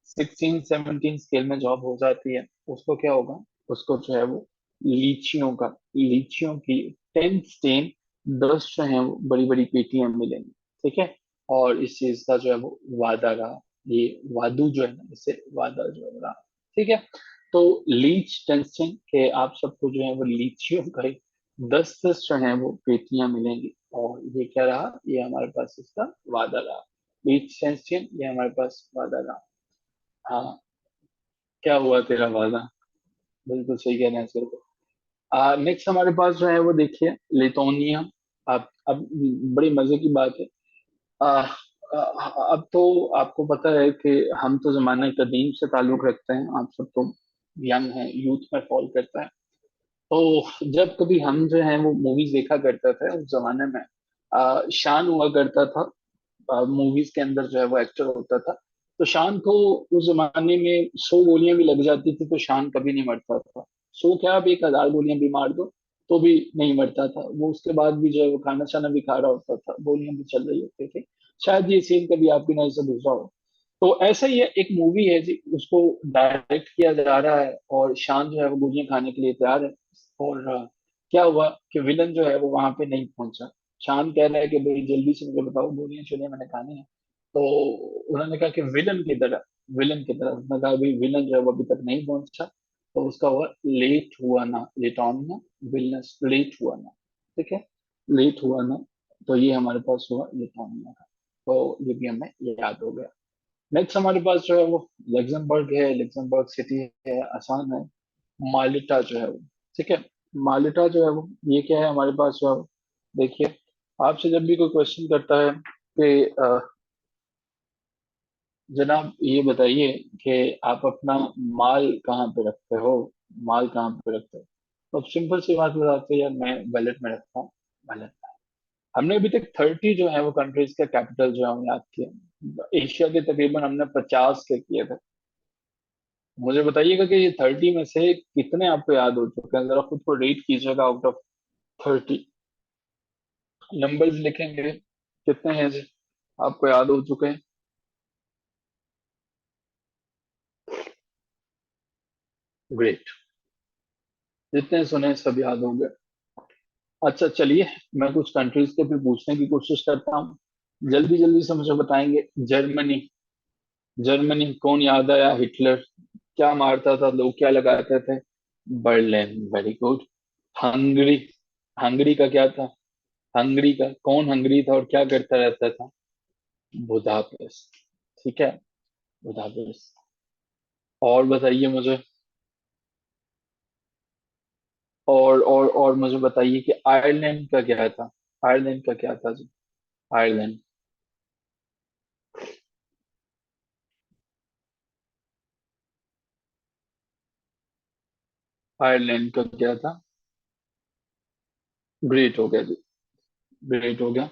16 17 स्केल में जॉब हो जाती है, उसको क्या होगा, उसको जो है वो लीचियों का, लीचियों की 10 स्टेन 10 जो है वो बड़ी बड़ी पेटियां मिलेंगी, ठीक है। और इस चीज का जो है वो वादा रहा, ये वादू जो है ना, इससे वादा जो है रहा, ठीक है। तो लीच टेंशन के आप सबको जो है वो लीचियों का 10 10 जो है वो पेटियां मिलेंगी। और ये क्या रहा, ये हमारे पास इसका वादा रहा। लीच टेंशन ये हमारे पास वादा रहा। हाँ, क्या हुआ तेरा वादा, बिल्कुल सही कह रहे हैं सर। नेक्स्ट हमारे पास जो है वो देखिए लिथुआनिया। अब बड़ी मजे की बात है। अब तो आपको पता है कि हम तो जमाने कदीम से ताल्लुक रखते हैं, आप सब तो यंग हैं, यूथ में फॉल करता है। तो जब कभी हम जो है वो मूवीज देखा करते थे उस जमाने में, शान हुआ करता था, मूवीज के अंदर जो है वो एक्टर होता था। तो शान को उस जमाने में 100 गोलियां भी लग जाती थी तो शान कभी नहीं मरता था। 100 क्या, अब 1000 गोलियां भी मार दो तो भी नहीं मरता था वो। उसके बाद भी जो है वो खाना शाना भी खा रहा होता था, गोलियां भी चल रही होती थी। शायद ये सीन कभी आपकी नजर से गुजरा हो। तो ऐसा ही है, एक मूवी है जी, उसको डायरेक्ट किया जा रहा है और शान जो है वो गोलियां खाने के लिए तैयार है। और क्या हुआ कि विलन जो है वो वहां पे नहीं पहुंचा। शान कह रहा है कि भाई जल्दी से मुझे बताओ, गोलियां शोलियां मैंने खानी है। तो उन्होंने कहा कि विलन की तरह उसने कहा भाई विलन जो है वो अभी तक नहीं पहुंचा। तो उसका हुआ लेट हुआ ना लेटॉन ना, विलनेस लेट हुआ ना। ठीक है, लेट हुआ ना। तो ये हमारे पास हुआ लेटोनिया का। तो ये भी हमें याद हो गया। नेक्स्ट हमारे पास जो है वो लग्जमबर्ग है, लग्जमबर्ग सिटी है, आसान है। माल्टा जो है वो, ठीक है, माल्टा जो है वो, ये क्या है हमारे पास जो है वो, देखिए, आपसे जब भी कोई क्वेश्चन करता है कि जनाब ये बताइए कि आप अपना माल कहाँ पे रखते हो, माल कहाँ पे रखते हो, तो सिंपल सी बात बताते हैं यार, मैं वैलेट में रखता हूँ, वैलेट में। हमने अभी तक 30 जो है वो कंट्रीज का कैपिटल जो है वो याद किए। एशिया के तकरीबन हमने 50 के किए थे। मुझे बताइएगा कि ये 30 में से कितने आपको याद हो चुके हैं, जरा खुद को रेट कीजिएगा आउट ऑफ 30। नंबर्स लिखेंगे, कितने हैं जी आपको याद हो चुके हैं। ग्रेट, जितने सुने सब याद हो गए। अच्छा चलिए, मैं कुछ कंट्रीज के भी पूछने की कोशिश करता हूँ, जल्दी जल्दी से मुझे बताएंगे। जर्मनी, जर्मनी कौन याद आया, हिटलर क्या मारता था, लोग क्या लगाते थे, Berlin, very good. Hungary, Hungary का क्या था, हंगरी का कौन हंगरी था और क्या करता रहता था, बुदापेस्ट, ठीक है, बुदापेस्ट। और बताइए मुझे, और मुझे बताइए कि आयरलैंड का क्या था, आयरलैंड का क्या था जी, आयरलैंड, आयरलैंड का क्या था, ग्रेट हो गया जी, ग्रेट हो गया।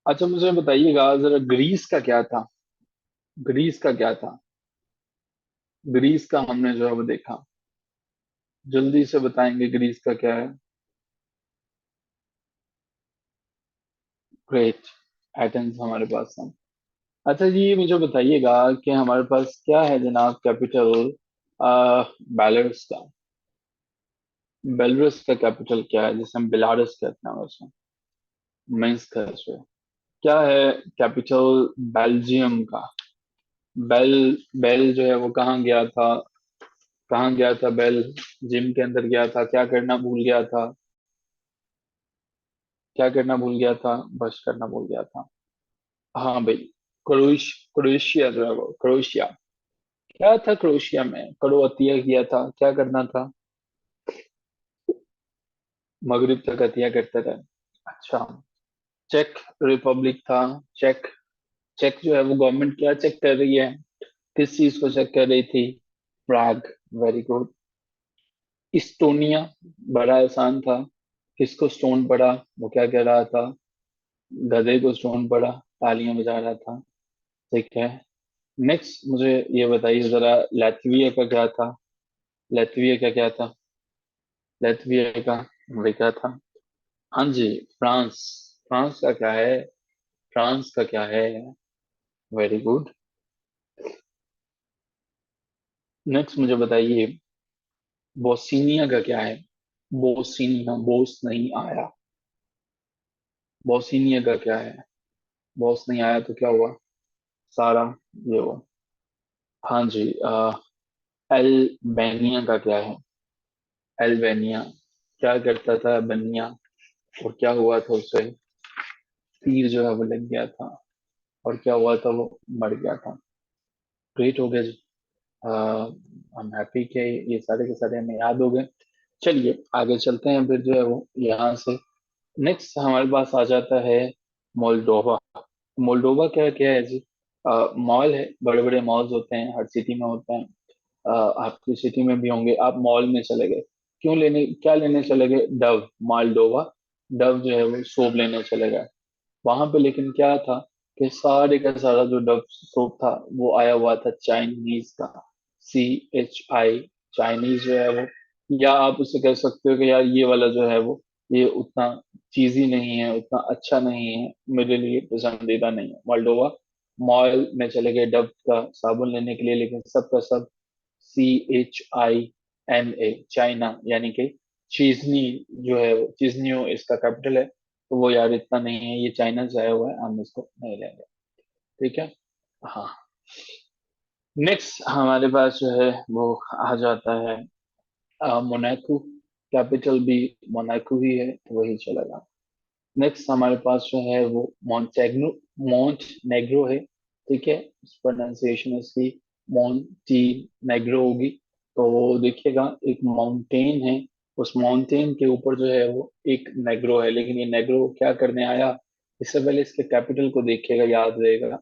अच्छा मुझे बताइएगा जरा, ग्रीस का क्या था, ग्रीस का क्या था, ग्रीस का हमने जो है वो देखा, जल्दी से बताएंगे ग्रीस का क्या है। ग्रेट, एथेंस हमारे पास है। अच्छा जी ये मुझे बताइएगा कि हमारे पास क्या है जनाब कैपिटल बेलारूस का, बेलारूस का कैपिटल क्या है, जिसे हम बेलारूस कहते हैं वैसे, मिन्स्क है वैसे। क्या है कैपिटल बेल्जियम का, बेल, बेल जो है वो कहाँ गया था, कहाँ गया था बेल, जिम के अंदर गया था, क्या करना भूल गया था, क्या करना भूल गया था, बस करना भूल गया था। हाँ भाई, क्रोएशिया जो है वो, क्रोएशिया, क्या था क्रोएशिया में, करो अतिया किया था, क्या करना था, मगरिब तक हत्या करते रहे। अच्छा, चेक रिपब्लिक था, चेक, चेक जो है वो गवर्नमेंट क्या चेक कर रही है, किस चीज को चेक कर रही थी, प्राग, वेरी गुड। इस्टोनिया, बड़ा आसान था, किसको स्टोन पड़ा, वो क्या कह रहा था, गधे को स्टोन पड़ा, तालियां बजा रहा था, ठीक है। नेक्स्ट मुझे ये बताइए जरा, लैटविया का क्या था, लैटविया का क्या था, लैटविया का वो क्या था, हाँ जी, फ्रांस, फ्रांस का क्या है, फ्रांस का क्या है, वेरी गुड। नेक्स्ट मुझे बताइए, बोस्निया का क्या है, बोस्निया, बोस नहीं आया, बोस्निया का क्या है, बॉस नहीं आया तो क्या हुआ, सारा, ये हुआ। हाँ जी, एल्बेनिया का क्या है, एल्बेनिया, क्या करता था बनिया, और क्या हुआ था उसे, तीर जो है वो लग गया था, और क्या हुआ था, वो मर गया था। ग्रेट हो गया जी, हम हैप्पी के ये सारे के सारे हमें याद हो गए। चलिए आगे चलते हैं फिर जो है वो यहाँ से। नेक्स्ट हमारे पास आ जाता है मोल्डोवा, मोल्डोवा क्या क्या है जी? मॉल है, बड़े बड़े मॉल्स होते हैं, हर सिटी में होते हैं। आपकी सिटी में भी होंगे। आप मॉल में चले गए, क्यों लेने, क्या लेने चले गए? Dove, Moldova. डव जो है वो सोप लेने चले गए वहां पे। लेकिन क्या था कि सारे का सारा जो डव सोप था वो आया हुआ था चाइनीज का। CHI, चाइनीज जो है वो। या आप उसे कह सकते हो कि यार ये वाला जो है वो, ये उतना चीजी नहीं है, उतना अच्छा नहीं है, मेरे लिए पसंदीदा नहीं है मोल्डोवा। मॉल में चले गए डव का साबुन लेने के लिए, लेकिन सबका सब CHINA, चाइना, यानी कि चीजनी जो है वो, चिजनियो इसका कैपिटल है। तो वो यार इतना नहीं है, ये चाइना से आया हुआ है, हम इसको नहीं लेंगे। ठीक है। हाँ। नेक्स्ट हमारे पास जो है वो आ जाता है मोनाको। कैपिटल भी मोनाको ही है, तो वही चलेगा। नेक्स्ट हमारे पास जो है वो मॉन्टेग्नो, मॉन्ट नेग्रो है। ठीक है। प्रोनाउंसिएशन इसकी मॉन्टी नेग्रो होगी। तो देखिएगा, एक माउंटेन है, उस माउंटेन के ऊपर जो है वो एक नेग्रो है। लेकिन ये नेग्रो क्या करने आया, इससे पहले इसके कैपिटल को देखिएगा, याद रहेगा।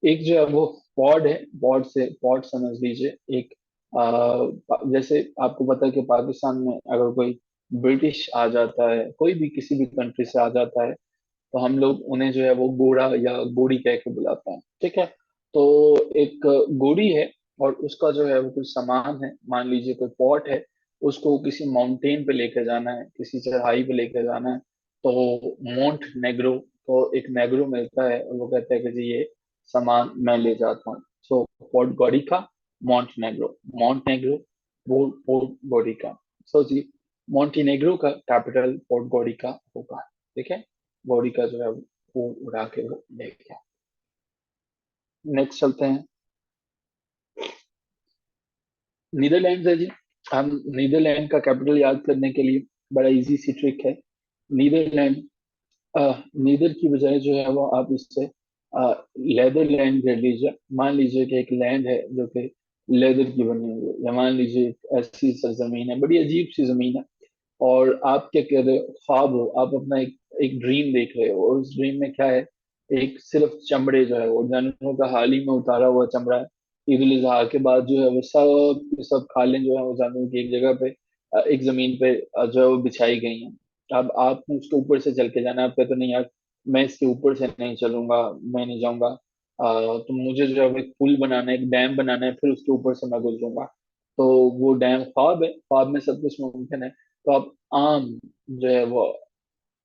एक जो है वो पॉड है, पॉड से पॉड समझ लीजिए। एक जैसे आपको पता है कि पाकिस्तान में अगर कोई ब्रिटिश आ जाता है, कोई भी किसी भी कंट्री से आ जाता है, तो हम लोग उन्हें जो है वो गोरा या गोरी कह के बुलाते हैं। ठीक है। तो एक गोरी है, और उसका जो है वो कुछ सामान है, मान लीजिए कोई पॉट है, उसको किसी माउंटेन पे लेके जाना है, किसी चढ़ाई पे लेके जाना है। तो मोंट नेग्रो, तो एक नेग्रो मिलता है और वो कहता है कि जी ये सामान मैं ले जाता हूँ। So Podgorica, Montenegro, Montenegro, वो पोर्ट गौरिका। सो जी, मॉन्टीनेग्रो का कैपिटल पोर्ट गौरिका होगा। ठीक है। बॉडी का जो है वो उड़ा के वो ले गया। नेक्स्ट चलते हैं। नीदरलैंड है जी। हम नीदरलैंड का कैपिटल याद करने के लिए बड़ा इजी सी ट्रिक है। नीदरलैंड, नीदर की बजाय जो है वो आप इससे लेदर लैंड कर लीजिए। मान लीजिए कि एक लैंड है जो कि लेदर की बनी हुई है, या मान लीजिए एक ऐसी सरजमीन है, बड़ी अजीब सी जमीन है, और आप क्या कह रहे हो, ख्वाब हो, आप अपना एक ड्रीम देख रहे हो, और उस ड्रीम में क्या है, एक सिर्फ चमड़े जो है वो जानवरों का हाल ही में उतारा हुआ चमड़ा है। ईद उल अजहा के बाद जो है वो सब के सब खालें जो है वो जानवरों की एक जगह पे, एक जमीन पे जो है वो बिछाई गई हैं। अब आपने उसके ऊपर से चल के जाना है। आप कहते हो, नहीं यार मैं इसके ऊपर से नहीं चलूंगा, मैं नहीं जाऊंगा। तो मुझे जो है वो एक पुल बनाना है, एक डैम बनाना है, फिर उसके ऊपर से मैं गुजरूंगा। तो वो डैम ख्वाब है, ख्वाब में सब कुछ मुमकिन है। तो आप आम जो है वो,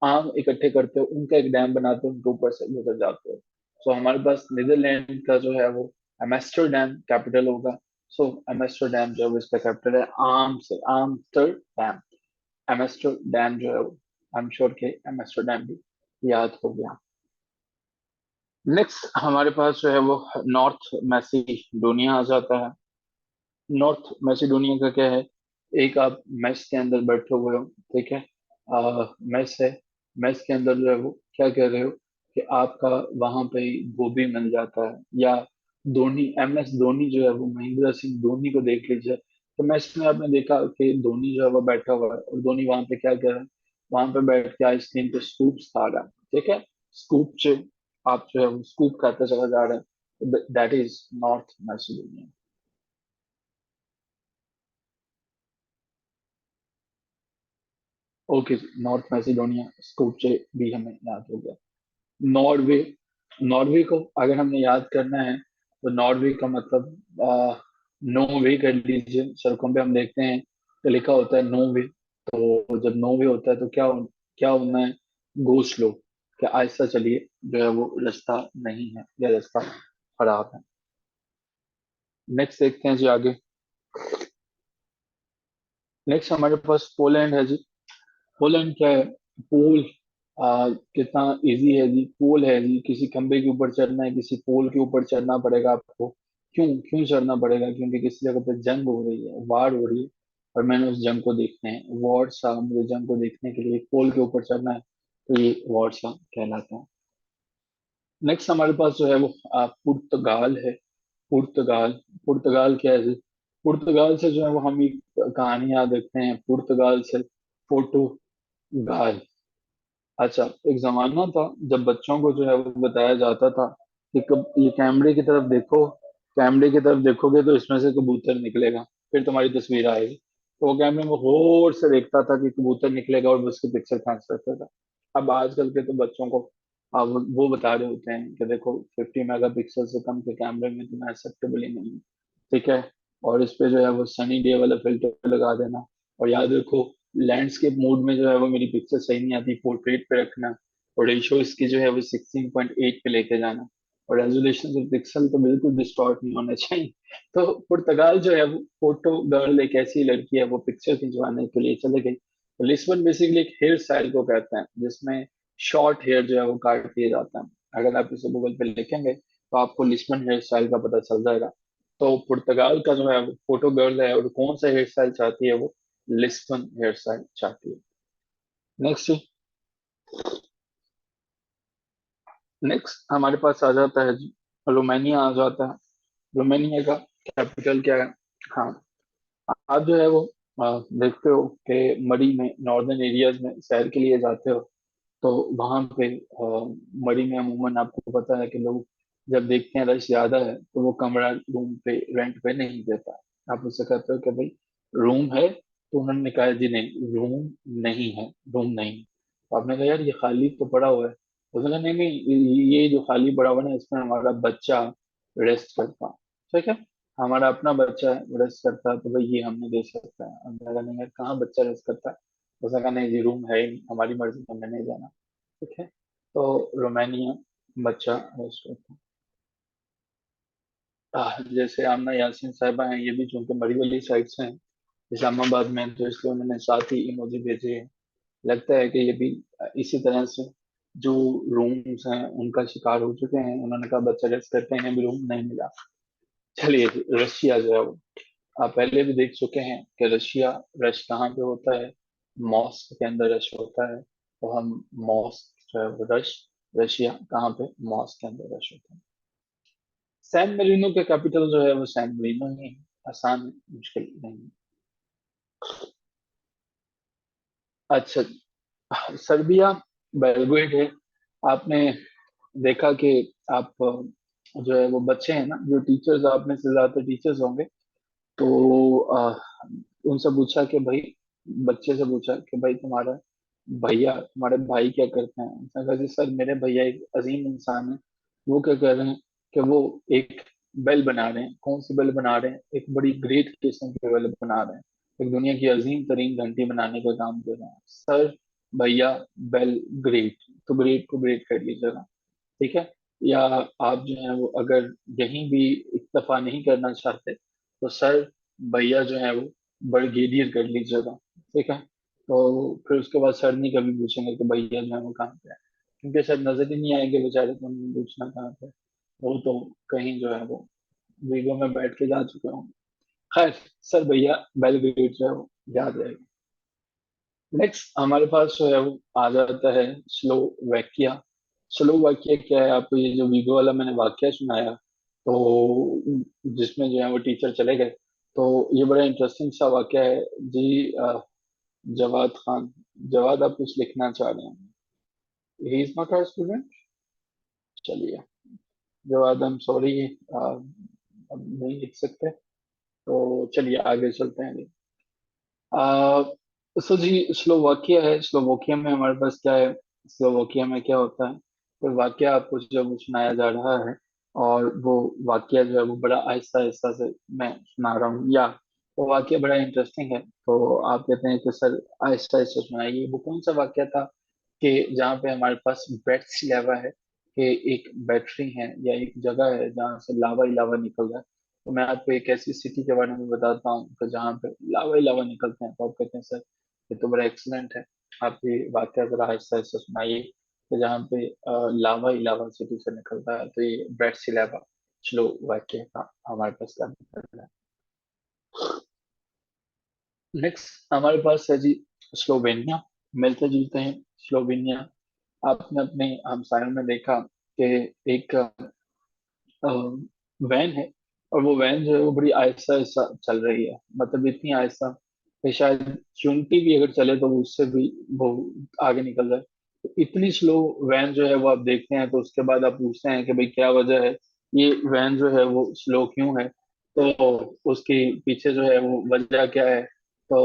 आम इकट्ठे करते हो, उनका एक डैम बनाते हो, उनके ऊपर से गुजर जाते हो। सो हमारे पास नीदरलैंड का जो है वो एम्स्टर्डम कैपिटल होगा। सो एम्स्टर्डम जो है वो इसका कैपिटल है, आम से आम्स्टरडैम। एम्स्टर्डम जो है वो, आई एम श्योर के एम्स्टर्डम भी याद हो गया। नेक्स्ट हमारे पास जो है वो नॉर्थ मैसिडोनिया आ जाता है। नॉर्थ मैसिडोनिया का क्या है, एक आप मेस के अंदर बैठे हुए हो। ठीक है। मेस है, मेस के अंदर जो है वो क्या कह रहे हो कि आपका वहां पे ही गोभी मिल जाता है, या धोनी, MS धोनी जो है वो, महेंद्र सिंह धोनी को देख लीजिए। तो मैच में आपने देखा कि धोनी जो है वो बैठा हुआ है, और धोनी वहां पे क्या कर रहा है, वहां पे बैठ के आइसक्रीम पे स्कूप्स खा रहा है। ठीक है। स्कूप से आप जो है वो स्कूप खाते चला जा रहे हैं, that is north Macedonia. Okay, north Macedonia scoop से भी हमें याद हो गया। नॉर्वे, नॉर्वे को अगर हमने याद करना है, तो नॉर्वे का मतलब नो वे कर लीजिए। सड़कों पे हम देखते हैं तो लिखा होता है नो वे। तो जब नो वे होता है तो क्या होना है, गो स्लो, क्या आहिस्ता चलिए, जो है वो रास्ता नहीं है, या रास्ता खराब है। नेक्स्ट देखते हैं जी आगे। नेक्स्ट हमारे पास पोलैंड है जी। पोलैंड क्या है, पोल, कितना इजी है जी, पोल है जी, किसी खंबे के ऊपर चढ़ना है, किसी पोल के ऊपर चढ़ना पड़ेगा आपको। क्यों क्यों चढ़ना पड़ेगा, क्योंकि किसी जगह पे जंग हो रही है, वार हो रही है, और मैंने उस जंग को देखना है, वॉर सा, मुझे जंग को देखने के लिए पोल के ऊपर चढ़ना है, तो ये वॉर सा कहलाता है। नेक्स्ट हमारे पास जो है वो पुर्तगाल है। पुर्तगाल, पुर्तगाल क्या है जी? पुर्तगाल से जो है वो हम एक कहानी याद रखते हैं, पुर्तगाल से फोर्टुगाल। अच्छा, एक जमाना था जब बच्चों को जो है वो बताया जाता था कि ये कैमरे की तरफ देखो, कैमरे की तरफ देखोगे तो इसमें से कबूतर निकलेगा, फिर तुम्हारी तस्वीर आएगी। तो वो कैमरे में गौर से देखता था कि कबूतर निकलेगा और वो उसकी पिक्चर खींच सकता था। अब आजकल के तो बच्चों को अब वो बता रहे होते हैं कि देखो 50 मेगापिक्सल से कम के कैमरे में तुम्हें एक्सेप्टेबल ही नहीं है, ठीक है। और इस पे जो है वो सनी डे वाला फिल्टर लगा देना। और याद रखो, लैंडस्केप मोड में जो है वो मेरी पिक्चर सही नहीं आती, पोर्ट्रेट पे रखना। और रेशियो इसकी जो है वो 16:8 पे लेके जाना। और रेजोल्यूशन ऑफ पिक्सल तो बिल्कुल डिस्टॉर्ट नहीं होना चाहिए। तो पुर्तगाल जो है वो फोटो गर्ल एक ऐसी लड़की है, वो पिक्चर खिंचवाने के लिए चले गई। तो लिस्बन बेसिकली एक हेयर स्टाइल को कहते हैं जिसमें शॉर्ट हेयर जो है वो काट दिया जाता है। अगर आप इसे गूगल पे लिखेंगे तो आपको लिस्बन हेयर स्टाइल का पता चल जाएगा। तो पुर्तगाल का जो है फोटो गर्ल है और कौन सा हेयर स्टाइल चाहती है, वो लिस्बन हेयर स्टाइल चाहती है। नेक्स्ट, नेक्स्ट हमारे पास आ जाता है जी, रोमानिया आ जाता है। रोमानिया का कैपिटल क्या है? हाँ, आप जो है वो देखते हो कि मरी में नॉर्दर्न एरियाज में सैर के लिए जाते हो, तो वहां पे मरी में अमूमन आपको पता है कि लोग जब देखते हैं रश ज्यादा है तो वो कमरा रूम पे रेंट पे नहीं देता। आप उससे कहते हो कि भाई रूम है, तो उन्होंने कहा जी नहीं, रूम नहीं है, रूम नहीं है। तो आपने कहा यार ये खाली तो पड़ा हुआ है। उसने कहा नहीं नहीं, ये जो खाली पड़ा हुआ है ना, इसमें हमारा बच्चा रेस्ट करता है, ठीक है। हमारा अपना बच्चा है रेस्ट करता है, तो भाई ये हमने दे सकता है। हमने कहा नहीं यार, कहाँ बच्चा रेस्ट करता है? उसने कहा नहीं जी, रूम है ही नहीं, हमारी मर्जी से हमने नहीं जाना, ठीक है। तो रोमानिया बच्चा रेस्ट करता है। जैसे आमना यासीन साहिबा हैं, ये भी चूंकि मरी वाली साइड से हैं इस्लामाबाद में, तो इसलिए उन्होंने साथ ही इमोजी भेजे हैं। लगता है कि ये भी इसी तरह से जो रूम्स हैं उनका शिकार हो चुके हैं। उन्होंने कहा बच्चा रेस्ट करते हैं, भी रूम नहीं मिला। चलिए जी, रशिया जो है वो आप पहले भी देख चुके हैं कि रशिया रश कहाँ पे होता है, मॉस्क के अंदर रश होता है। तो हम मॉस्क जो है वो रश, रशिया कहाँ पे, मॉस्क के अंदर रश होता है। सैन मेरिनो का कैपिटल जो है वो सैन मेरिनो ही है। आसान है, मुश्किल नहीं। अच्छा, सर्बिया बेलग्रेड है। आपने देखा कि आप जो है वो बच्चे हैं ना, जो टीचर्स, आप में से ज्यादातर टीचर्स होंगे, तो उनसे पूछा कि भाई, बच्चे से पूछा कि भाई तुम्हारा भैया, तुम्हारे भाई क्या करते हैं? उसने कहा जी सर, मेरे भैया एक अजीम इंसान है। वो क्या कर रहे हैं कि वो एक बेल बना रहे हैं। कौन सी बेल बना रहे हैं? एक बड़ी ग्रेट किस्म की बेल बना रहे हैं। एक दुनिया की अजीम तरीन घंटी बनाने का काम कर रहे हैं सर। भैया बेल ग्रेट, तो ग्रेट को ग्रेट कर लीजिएगा, ठीक है। या आप जो है वो अगर यहीं भी इक्तफा नहीं करना चाहते, तो सर भैया जो है वो ब्रिगेडियर कर लीजिएगा, ठीक है। तो फिर उसके बाद सर नहीं कभी पूछेंगे कि भैया जो है वो कहाँ पे है, क्योंकि सर नजर ही नहीं आएंगे बेचारे, तो उन्हें पूछना कहाँ पे है। वो तो कहीं जो है वो वीगो में बैठ के जा चुके होंगे। खैर, सर भैया बेलग्रेड जो है वो याद रहेगा। नेक्स्ट हमारे पास जो है वो आ जाता है स्लोवाकिया। स्लोवाकिया क्या है? आपको ये जो वीगो वाला मैंने वाक्य सुनाया, तो जिसमें जो है वो टीचर चले गए, तो ये बड़ा इंटरेस्टिंग सा वाक्य है जी। जवाद खान, जवाद आप कुछ लिखना चाह रहे हैं? He is not our student. चलिए जवाद, आई एम सॉरी, अब नहीं लिख सकते, तो चलिए आगे चलते हैं। आ, सो जी, स्लोवाकिया है। स्लोवाकिया में हमारे पास क्या है? स्लोवाकिया में क्या होता है? तो वाक्य आपको जो वो सुनाया जा रहा है, और वो वाक्य जो है वो बड़ा आहिस्ता आहिस्ता से मैं सुना रहा हूँ, या वो वाक्य बड़ा इंटरेस्टिंग है, तो आप कहते हैं कि सर आहिस्ता आहिस्ता सुनाइए। वो कौन सा वाक्य था कि जहाँ पे हमारे पास बैट्स लावा है, कि एक बैटरी है या एक जगह है जहाँ से लावा ही लावा निकल रहा है। तो मैं आपको एक ऐसी सिटी के बारे में बताता हूँ कि जहाँ पे लावा ही लावा निकलते हैं। तो आप कहते हैं सर ये तो बड़ा एक्सीलेंट है, आप ये वाक्य जरा आहिस्ता आहिस्ता सुनाइए। तो जहाँ पे लावा ही लावा सिटी से निकलता है, तो ये ब्रेड सिलेबा स्लो वाक्य का हमारे पास का निकल है। नेक्स्ट हमारे पास है जी स्लोवेनिया। मिलते जुलते हैं स्लोवेनिया। आपने अपने हमसायों में देखा कि एक वैन है, और वो वैन जो है वो बड़ी आहिस्ता आहिस्ता चल रही है, मतलब इतनी आहिस्ता कि शायद चुनटी भी अगर चले तो वो उससे भी वो आगे निकल जाए। इतनी स्लो वैन जो है वो आप देखते हैं, तो उसके बाद आप पूछते हैं कि भाई क्या वजह है, ये वैन जो है वो स्लो क्यों है। तो उसके पीछे जो है वो वजह क्या है, तो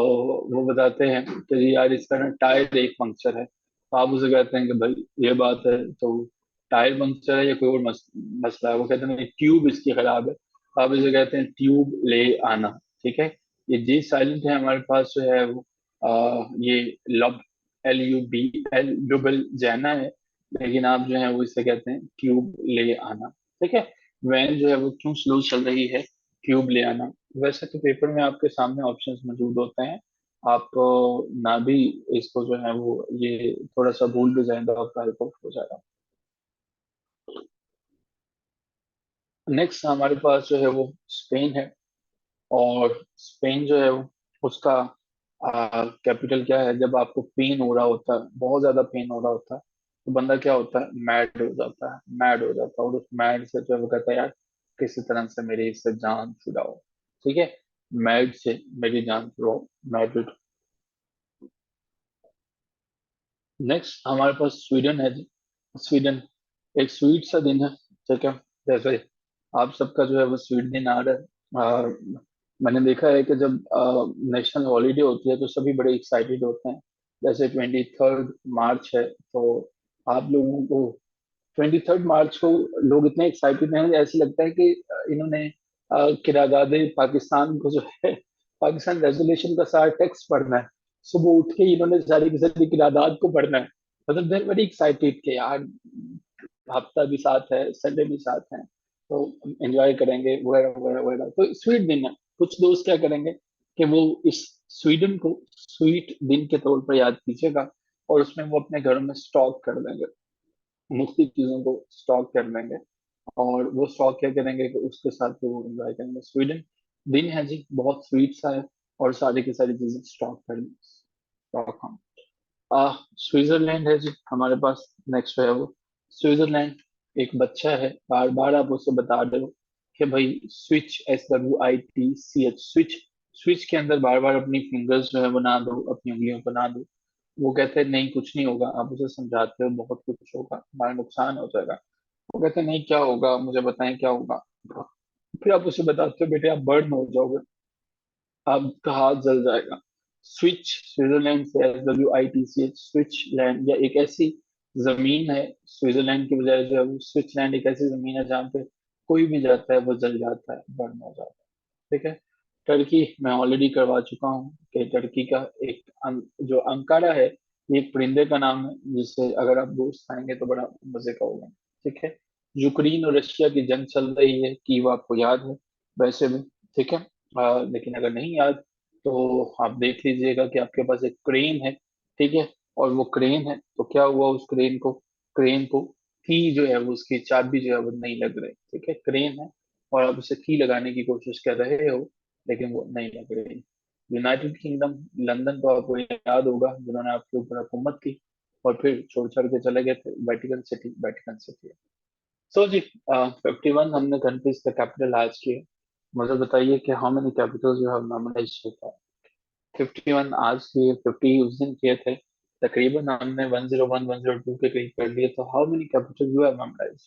वो बताते हैं कि यार इसका ना टायर एक पंक्चर है। तो आप उसे कहते हैं कि भाई ये बात है, तो टायर पंक्चर है या कोई और मसला है, वो कहते हैं नहीं ट्यूब इसकी खराब है। तो आप इसे कहते हैं ट्यूब ले आना। ठीक है। ये जी साइलेंट है हमारे पास जो है वो ये लब, LUB, डबल जाना है। लेकिन आप जो है वो इसे कहते हैं ट्यूब ले आना। ठीक है। वैन जो है वो क्यों स्लो चल रही है, ट्यूब ले आना। वैसे तो पेपर में आपके सामने ऑप्शंस मौजूद होते हैं, आप ना भी इसको जो है वो ये थोड़ा सा भूल भी जाए तो आपका हेल्प हो जाएगा। नेक्स्ट हमारे पास जो है वो स्पेन है। और स्पेन जो है वो उसका कैपिटल क्या है। जब आपको पेन हो रहा होता है, बहुत ज्यादा पेन हो रहा होता है, तो बंदा क्या होता है, मैड हो जाता है, मैड हो जाता है। और उस मैड से जो है वो कहता है यार किसी तरह से मेरी इससे जान छुड़ाओ। ठीक है। मैड से मेरी जान छुड़ाओ, मैड। नेक्स्ट हमारे पास स्वीडन है जी। स्वीडन एक स्वीट सा दिन है। ठीक है। जैसे आप सबका जो है वो स्वीट दिन आ रहा है। मैंने देखा है कि जब नेशनल हॉलीडे होती है तो सभी बड़े एक्साइटेड होते हैं। जैसे 23 मार्च है, तो आप लोगों को 23 मार्च को लोग इतने एक्साइटेड हैं, ऐसे लगता है कि इन्होंने किरादादे पाकिस्तान को जो है, पाकिस्तान रेजोल्यूशन का सारा टेक्स्ट पढ़ना है। सुबह उठ के इन्होंने सारी की सारी किरादाद को पढ़ना है। मतलब देर वेरी एक्साइटेड के यार हफ्ता भी साथ है, संडे भी साथ है, तो एंजॉय करेंगे वगैरह वगैरह वगैरह। तो स्वीट दिन है। कुछ दोस्त क्या करेंगे कि वो इस स्वीडन को स्वीट दिन के तौर पर याद कीजिएगा, और उसमें वो अपने घरों में स्टॉक कर देंगे, मुख्तलिफ चीजों को स्टॉक कर लेंगे। और वो स्टॉक क्या करेंगे कि उसके साथ फिर वो एंजॉय करेंगे। स्वीडन दिन है जी, बहुत स्वीट सा है, और सारी की सारी चीजें स्टॉक कर स्टॉक हम स्विट्जरलैंड है जी हमारे पास। नेक्स्ट है वो स्विट्जरलैंड। एक बच्चा है, बार बार आप उसे बता रहे हो कि भाई स्विच, SWITCH स्विच, स्विच के अंदर बार बार अपनी फिंगर्स जो है बना दो, अपनी उंगलियों बना दो। वो कहते हैं नहीं कुछ नहीं होगा। आप उसे समझाते हो बहुत कुछ होगा, हमारा नुकसान हो जाएगा। वो कहते हैं नहीं क्या होगा, मुझे बताएं क्या होगा। फिर आप उसे बताते हो बेटे आप बर्न हो जाओगे, आपका हाथ जल जाएगा। स्विच, स्विट्जरलैंड से SWITCH स्विट्जरलैंड, या एक ऐसी जमीन है, स्विट्जरलैंड की बजाय जो है वो स्विट्जरलैंड एक ऐसी जमीन है जहाँ पे कोई भी जाता है वो जल जाता है, बर्न हो जाता है। ठीक है। टर्की मैं ऑलरेडी करवा चुका हूँ कि टर्की का एक जो अंकारा है, ये एक परिंदे का नाम है, जिससे अगर आप गोश्त खाएंगे तो बड़ा मजे का होगा। ठीक है। यूक्रेन और रशिया की जंग चल रही है कि वो आपको याद है वैसे में। ठीक है। लेकिन अगर नहीं याद तो आप देख लीजिएगा कि आपके पास एक क्रेन है। ठीक है। और वो क्रेन है तो क्या हुआ उस क्रेन को की जो है वो उसकी चाबी जो है वो नहीं लग रही। ठीक है। क्रेन है और आप उसे की लगाने की कोशिश कर रहे हो, लेकिन वो नहीं लग रही। यूनाइटेड किंगडम, लंदन तो आपको याद होगा जिन्होंने आपके ऊपर हुकूमत की और फिर छोड़ छाड़ के चले गए थे, वेटिकन सिटी, वेटिकन सिटी। सो जी 51 हमने कंट्रीज का कैपिटल आज किए। मुझे बताइए कि how many capitals you have memorised so far. 51 आज किए, 50 उस दिन किए थे। तकरीबन हमने 101 102 के करीब कर लिए, तो how many capital you have memorised.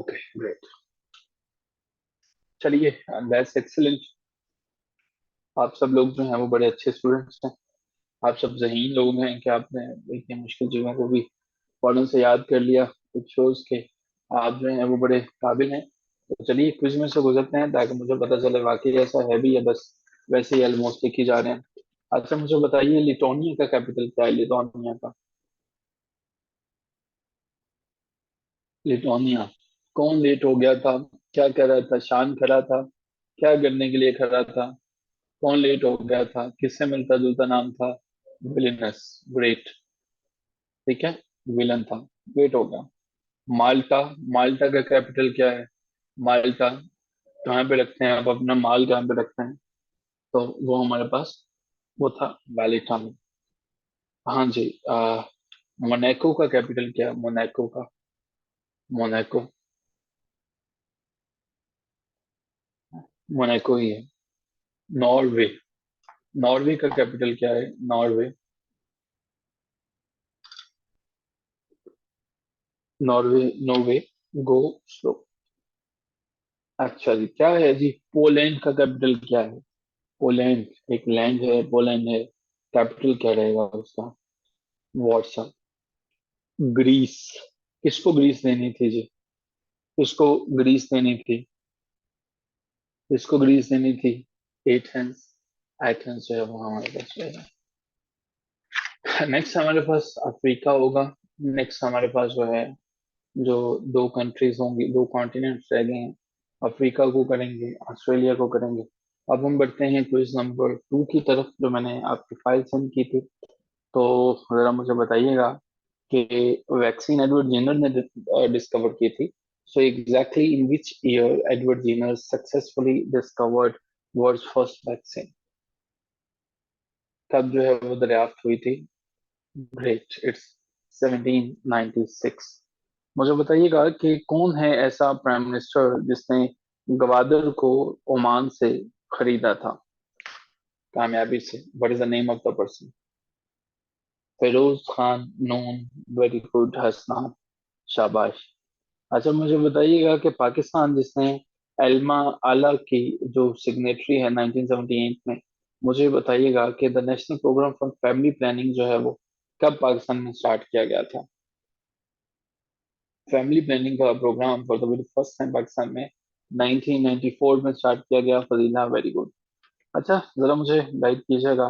Okay great. चलिए दैट्स एक्सीलेंट। आप सब लोग जो हैं वो बड़े अच्छे स्टूडेंट्स हैं। आप सब ज़हीन लोग हैं कि आपने इतनी मुश्किल चीज़ों को भी फौरन से याद कर लिया। कुछ शोज के आप जो हैं वो बड़े काबिल हैं। तो चलिए क्विज में से गुजरते हैं ताकि मुझे पता चले वाकई ऐसा है भी या बस वैसे ही ऑलमोस्ट लिखी जा रहे हैं। अच्छा मुझे बताइए लिटोनिया का कैपिटल क्या है, लिटोनिया का। लिटोनिया। कौन लेट हो गया था, क्या कर रहा था, शान खड़ा था, क्या करने के लिए खड़ा था, कौन लेट हो गया था, किससे मिलता जुलता नाम था, विलिनस, ग्रेट। ठीक है। विलन था, ग्रेट हो गया। माल्टा, माल्टा का कैपिटल क्या है। माल्टा कहाँ पे रखते हैं आप अपना माल, कहाँ पे रखते हैं, तो वो हमारे पास वो था वैलिटा में। हाँ जी। मोनाको का कैपिटल क्या है, मोनाको का। मोनाको, मोनाको ही है। नॉर्वे, नॉर्वे का कैपिटल क्या है, Norway. Norway, no way, go slow. अच्छा जी, क्या है जी, पोलैंड का कैपिटल क्या है? पोलैंड एक लैंड है, पोलैंड है, कैपिटल क्या रहेगा उसका? वॉर्सा। ग्रीस, किसको ग्रीस देनी थी जी? किसको ग्रीस देनी थी? किसको ग्रीस देनी थी? एथेंस। एथेंस जो है वो हमारे पास रहेगा। नेक्स्ट हमारे पास अफ्रीका होगा। नेक्स्ट हमारे पास जो है, जो दो कंट्रीज होंगी, दो कॉन्टिनेंट्स रह गए हैं। अफ्रीका को करेंगे, ऑस्ट्रेलिया को करेंगे। अब हम बढ़ते हैं क्विज नंबर 2 की तरफ, जो मैंने आपकी फाइल सेंड की थी। तो जरा मुझे बताइएगा कि वैक्सीन एडवर्ड जेनर ने डिस्कवर की थी। So exactly in which year Edward Jenner successfully discovered world's first vaccine? कब जो है वो दरियाफ्त हुई थी? Great, it's 1796। मुझे बताइएगा कि कौन है ऐसा प्राइम मिनिस्टर जिसने गवादर को ओमान से खरीदा था कामयाबी से? What is the name of the person? Firoz Khan Noon. Very good Hasnan, शाबाश। अच्छा मुझे बताइएगा कि पाकिस्तान जिसने एल्मा आला की जो सिग्नेटरी है 1978 में, मुझे बताइएगा कि the national programme for family planning जो है वो कब पाकिस्तान में स्टार्ट किया गया था? फैमिली प्लानिंग का programme for the very first time Pakistan में 1994 में स्टार्ट किया गया। Fazila, very good. अच्छा जरा मुझे गाइड कीजिएगा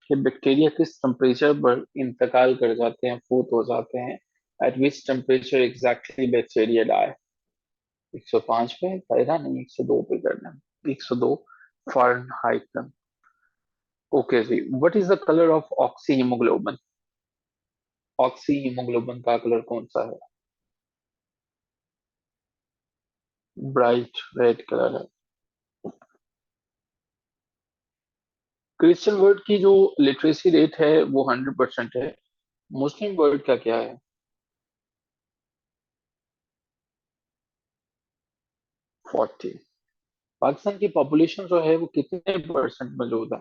कि बैक्टीरिया किस टेम्परेचर पर इंतकाल कर जाते हैं, फूट हो जाते हैं? At which temperature exactly bacteria die? 105 पे दायरा नहीं, 102 पे करना है, 102 फ़ारेनहाइट का। ओके जी, what is the colour of oxy haemoglobin? Oxy haemoglobin का कलर कौन सा है? ब्राइट रेड कलर है। क्रिश्चियन वर्ड की जो लिटरेसी रेट है वो 100% है। मुस्लिम वर्ड का क्या है? 40। पाकिस्तान की पॉपुलेशन जो है वो कितने परसेंट मौजूद है?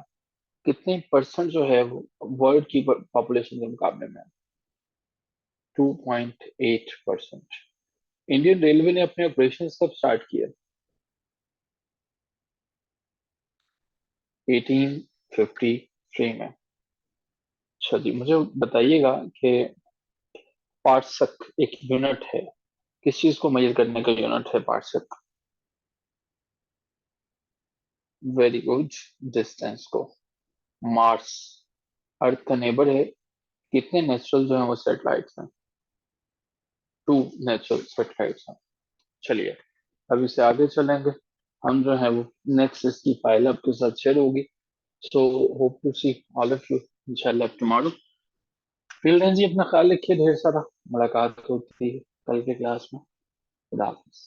कितने परसेंट जो है वो वर्ल्ड की पॉपुलेशन के मुकाबले में? 2.8%। इंडियन रेलवे ने अपने ऑपरेशन कब स्टार्ट किए? 1853 में। अच्छा जी, मुझे बताइएगा कि पार्सक एक यूनिट है, किस चीज को मेजर करने का यूनिट है पार्सक? वेरी गुड, डिस्टेंस को। मार्स अर्थ का नेबर है। कितने नेचुरल जो है वो सेटेलाइट्स हैं? 2 नेचुरल सेटेलाइट्स हैं। चलिए, अब इससे आगे चलेंगे। हम जो है वो नेक्स्ट इसकी फाइल आपके साथ शेयर होगी। So hope to see all of you इंशाल्लाह टुमारो। फिल जी, अपना ख्याल रखिए ढेर सारा। मुलाकात होती है कल के क्लास में। खुदा हाफिज।